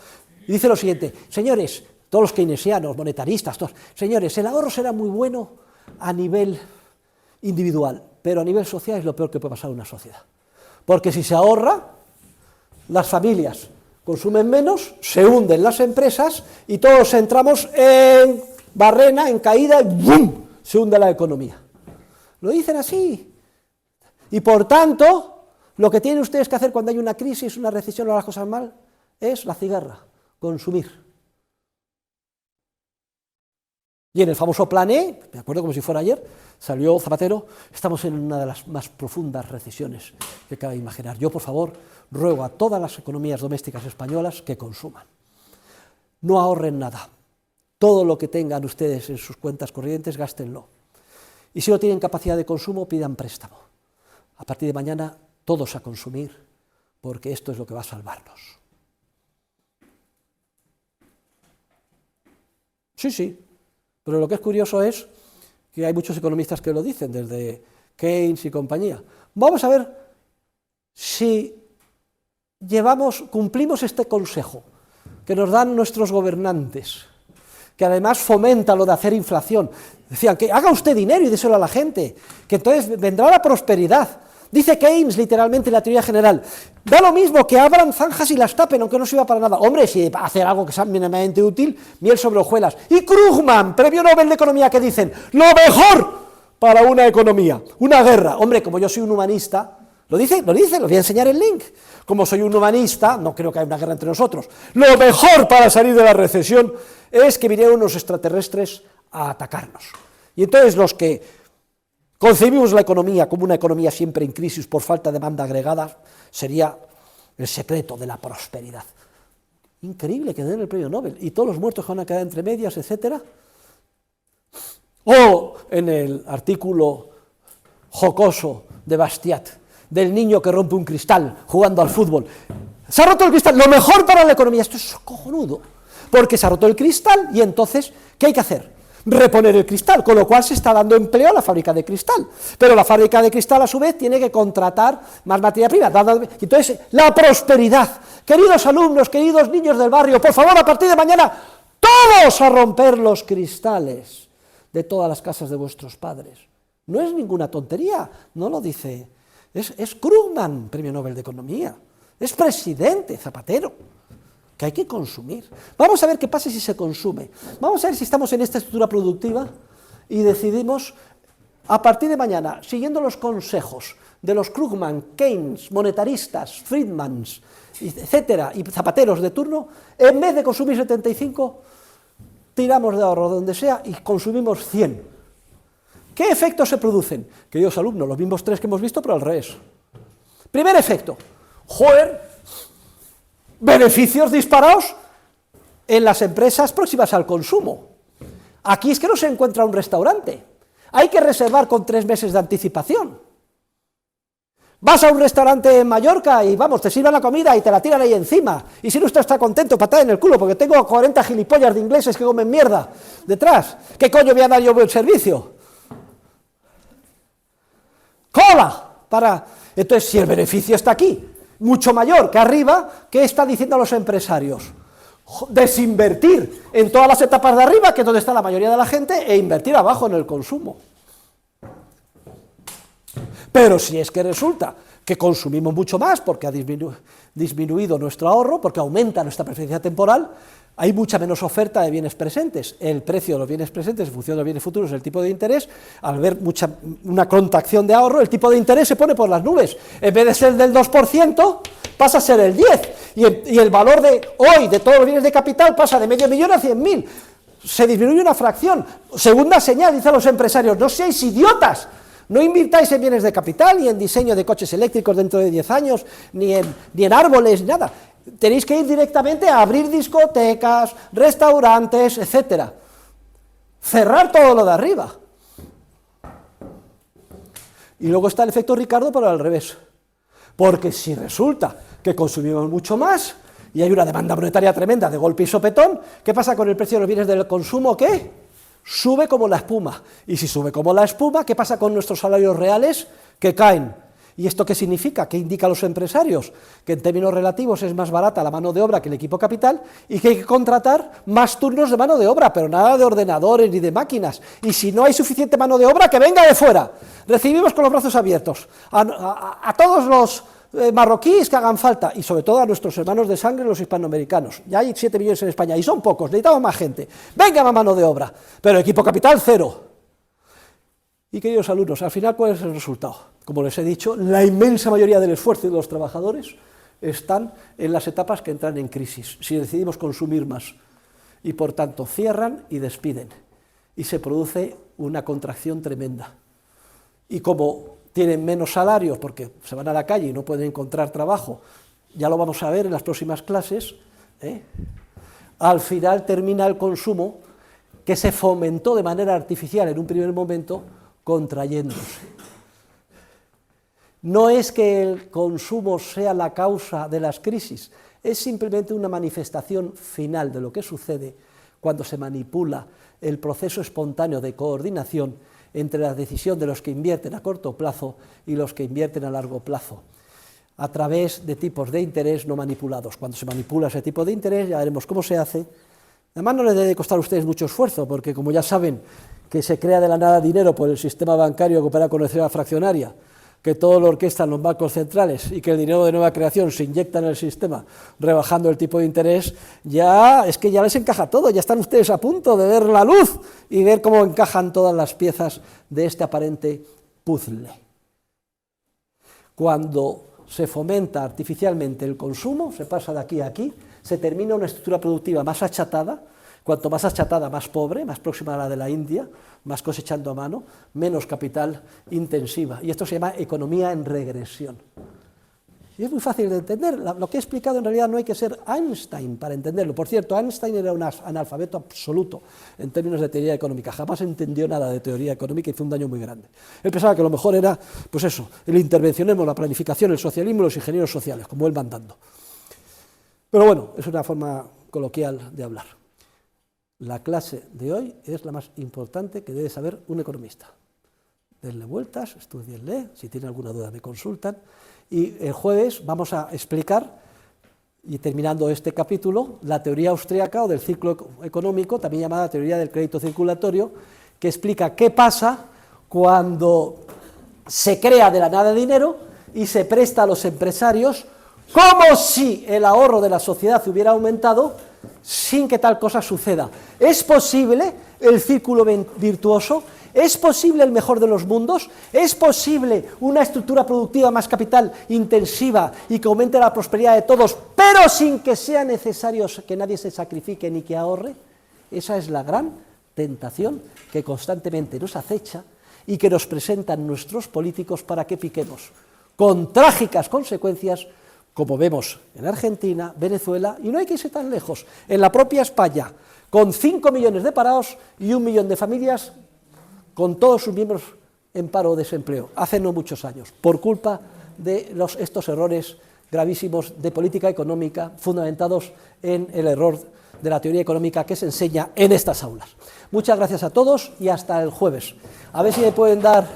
Y dice lo siguiente: señores, todos los keynesianos, monetaristas, todos, señores, el ahorro será muy bueno a nivel individual, pero a nivel social es lo peor que puede pasar en una sociedad. Porque si se ahorra, las familias consumen menos, se hunden las empresas y todos entramos en barrena, en caída y ¡bum!, se hunde la economía. Lo dicen así. Y por tanto, lo que tienen ustedes que hacer cuando hay una crisis, una recesión o las cosas mal, es la cigarra, consumir. Y en el famoso Plan E, me acuerdo como si fuera ayer, salió Zapatero: estamos en una de las más profundas recesiones que cabe imaginar. Yo, por favor, ruego a todas las economías domésticas españolas que consuman. No ahorren nada. Todo lo que tengan ustedes en sus cuentas corrientes, gástenlo. Y si no tienen capacidad de consumo, pidan préstamo. A partir de mañana, todos a consumir, porque esto es lo que va a salvarnos. Sí. Pero lo que es curioso es que hay muchos economistas que lo dicen, desde Keynes y compañía. Vamos a ver si cumplimos este consejo que nos dan nuestros gobernantes, que además fomenta lo de hacer inflación. Decían que haga usted dinero y déselo a la gente, que entonces vendrá la prosperidad. Dice Keynes literalmente en la teoría general: da lo mismo que abran zanjas y las tapen, aunque no sirva para nada. Hombre, si hacer algo que sea mínimamente útil, miel sobre hojuelas. Y Krugman, premio Nobel de Economía, que dicen: lo mejor para una economía, una guerra. Hombre, como yo soy un humanista, lo dice, lo voy a enseñar el link. Como soy un humanista, no creo que haya una guerra entre nosotros. Lo mejor para salir de la recesión es que vinieran unos extraterrestres a atacarnos. Y entonces los que concebimos la economía como una economía siempre en crisis por falta de demanda agregada, sería el secreto de la prosperidad. Increíble que den el premio Nobel, y todos los muertos que van a quedar entre medias, etcétera. O en el artículo jocoso de Bastiat, del niño que rompe un cristal jugando al fútbol. Se ha roto el cristal, lo mejor para la economía. Esto es cojonudo, porque se ha roto el cristal y entonces, ¿qué hay que hacer? Reponer el cristal, con lo cual se está dando empleo a la fábrica de cristal, pero la fábrica de cristal a su vez tiene que contratar más materia prima. Entonces, la prosperidad. Queridos alumnos, queridos niños del barrio, por favor, a partir de mañana, todos a romper los cristales de todas las casas de vuestros padres. No es ninguna tontería, no lo dice, es Krugman, premio Nobel de Economía, es presidente Zapatero, que hay que consumir. Vamos a ver qué pasa si se consume. Vamos a ver si estamos en esta estructura productiva y decidimos, a partir de mañana, siguiendo los consejos de los Krugman, Keynes, monetaristas, Friedmans, etcétera, y zapateros de turno, en vez de consumir 75, tiramos de ahorro donde sea y consumimos 100. ¿Qué efectos se producen? Queridos alumnos, los mismos tres que hemos visto, pero al revés. Primer efecto: joder, beneficios disparados en las empresas próximas al consumo. Aquí es que no se encuentra un restaurante, hay que reservar con 3 meses de anticipación. Vas a un restaurante en Mallorca y vamos, te sirven la comida y te la tiran ahí encima, y si no usted está contento, patada en el culo, porque tengo 40 gilipollas de ingleses que comen mierda detrás. ¿Qué coño voy a dar yo buen servicio? ¡Cola! Entonces, si el beneficio está aquí, mucho mayor que arriba, ¿qué está diciendo a los empresarios? Desinvertir en todas las etapas de arriba, que es donde está la mayoría de la gente, e invertir abajo en el consumo. Pero si es que resulta que que consumimos mucho más porque ha disminuido nuestro ahorro, porque aumenta nuestra preferencia temporal, hay mucha menos oferta de bienes presentes. El precio de los bienes presentes en función de los bienes futuros, el tipo de interés, al ver una contracción de ahorro, el tipo de interés se pone por las nubes. En vez de ser del 2%, pasa a ser el 10%, y el valor de hoy de todos los bienes de capital pasa de medio millón a 100.000. Se disminuye una fracción. Segunda señal, dicen los empresarios, no seáis idiotas. No invirtáis en bienes de capital, ni en diseño de coches eléctricos dentro de 10 años, ni en árboles, ni nada. Tenéis que ir directamente a abrir discotecas, restaurantes, etcétera. Cerrar todo lo de arriba. Y luego está el efecto Ricardo, pero al revés. Porque si resulta que consumimos mucho más y hay una demanda monetaria tremenda de golpe y sopetón, ¿qué pasa con el precio de los bienes del consumo? ¿Qué? Sube como la espuma. Y si sube como la espuma, ¿qué pasa con nuestros salarios reales? Que caen. ¿Y esto qué significa? ¿Qué indica a los empresarios? Que en términos relativos es más barata la mano de obra que el equipo capital y que hay que contratar más turnos de mano de obra, pero nada de ordenadores ni de máquinas. Y si no hay suficiente mano de obra, que venga de fuera. Recibimos con los brazos abiertos a todos los marroquíes que hagan falta, y sobre todo a nuestros hermanos de sangre, los hispanoamericanos. Ya hay 7 millones en España, y son pocos, necesitamos más gente. Venga más mano de obra, pero equipo capital, cero. Y queridos alumnos, al final, ¿cuál es el resultado? Como les he dicho, la inmensa mayoría del esfuerzo de los trabajadores están en las etapas que entran en crisis, si decidimos consumir más, y por tanto cierran y despiden, y se produce una contracción tremenda. Y como tienen menos salarios porque se van a la calle y no pueden encontrar trabajo, ya lo vamos a ver en las próximas clases, al final termina el consumo que se fomentó de manera artificial en un primer momento, contrayéndose. No es que el consumo sea la causa de las crisis, es simplemente una manifestación final de lo que sucede cuando se manipula el proceso espontáneo de coordinación entre la decisión de los que invierten a corto plazo y los que invierten a largo plazo, a través de tipos de interés no manipulados. Cuando se manipula ese tipo de interés, ya veremos cómo se hace. Además, no les debe costar a ustedes mucho esfuerzo, porque como ya saben que se crea de la nada dinero por el sistema bancario que opera con reserva fraccionaria, que todo lo orquestan los bancos centrales y que el dinero de nueva creación se inyecta en el sistema rebajando el tipo de interés, ya es que ya les encaja todo, ya están ustedes a punto de ver la luz y ver cómo encajan todas las piezas de este aparente puzzle. Cuando se fomenta artificialmente el consumo, se pasa de aquí a aquí, se termina una estructura productiva más achatada, cuanto más achatada, más pobre, más próxima a la de la India, más cosechando a mano, menos capital intensiva. Y esto se llama economía en regresión. Y es muy fácil de entender. Lo que he explicado en realidad no hay que ser Einstein para entenderlo. Por cierto, Einstein era un analfabeto absoluto en términos de teoría económica. Jamás entendió nada de teoría económica y hizo un daño muy grande. Él pensaba que lo mejor era, pues eso, el intervencionismo, la planificación, el socialismo y los ingenieros sociales, como él mandando. Pero bueno, es una forma coloquial de hablar. La clase de hoy es la más importante que debe saber un economista. Denle vueltas, estudienle, si tienen alguna duda me consultan, y el jueves vamos a explicar, y terminando este capítulo, la teoría austríaca o del ciclo económico, también llamada teoría del crédito circulatorio, que explica qué pasa cuando se crea de la nada dinero y se presta a los empresarios como si el ahorro de la sociedad hubiera aumentado sin que tal cosa suceda. ¿Es posible el círculo virtuoso? ¿Es posible el mejor de los mundos? ¿Es posible una estructura productiva más capital intensiva y que aumente la prosperidad de todos, pero sin que sea necesario que nadie se sacrifique ni que ahorre? Esa es la gran tentación que constantemente nos acecha y que nos presentan nuestros políticos para que piquemos, con trágicas consecuencias, como vemos en Argentina, Venezuela, y no hay que irse tan lejos, en la propia España, con 5 millones de parados y 1 millón de familias con todos sus miembros en paro o desempleo, hace no muchos años, por culpa de estos errores gravísimos de política económica fundamentados en el error de la teoría económica que se enseña en estas aulas. Muchas gracias a todos y hasta el jueves. A ver si me pueden dar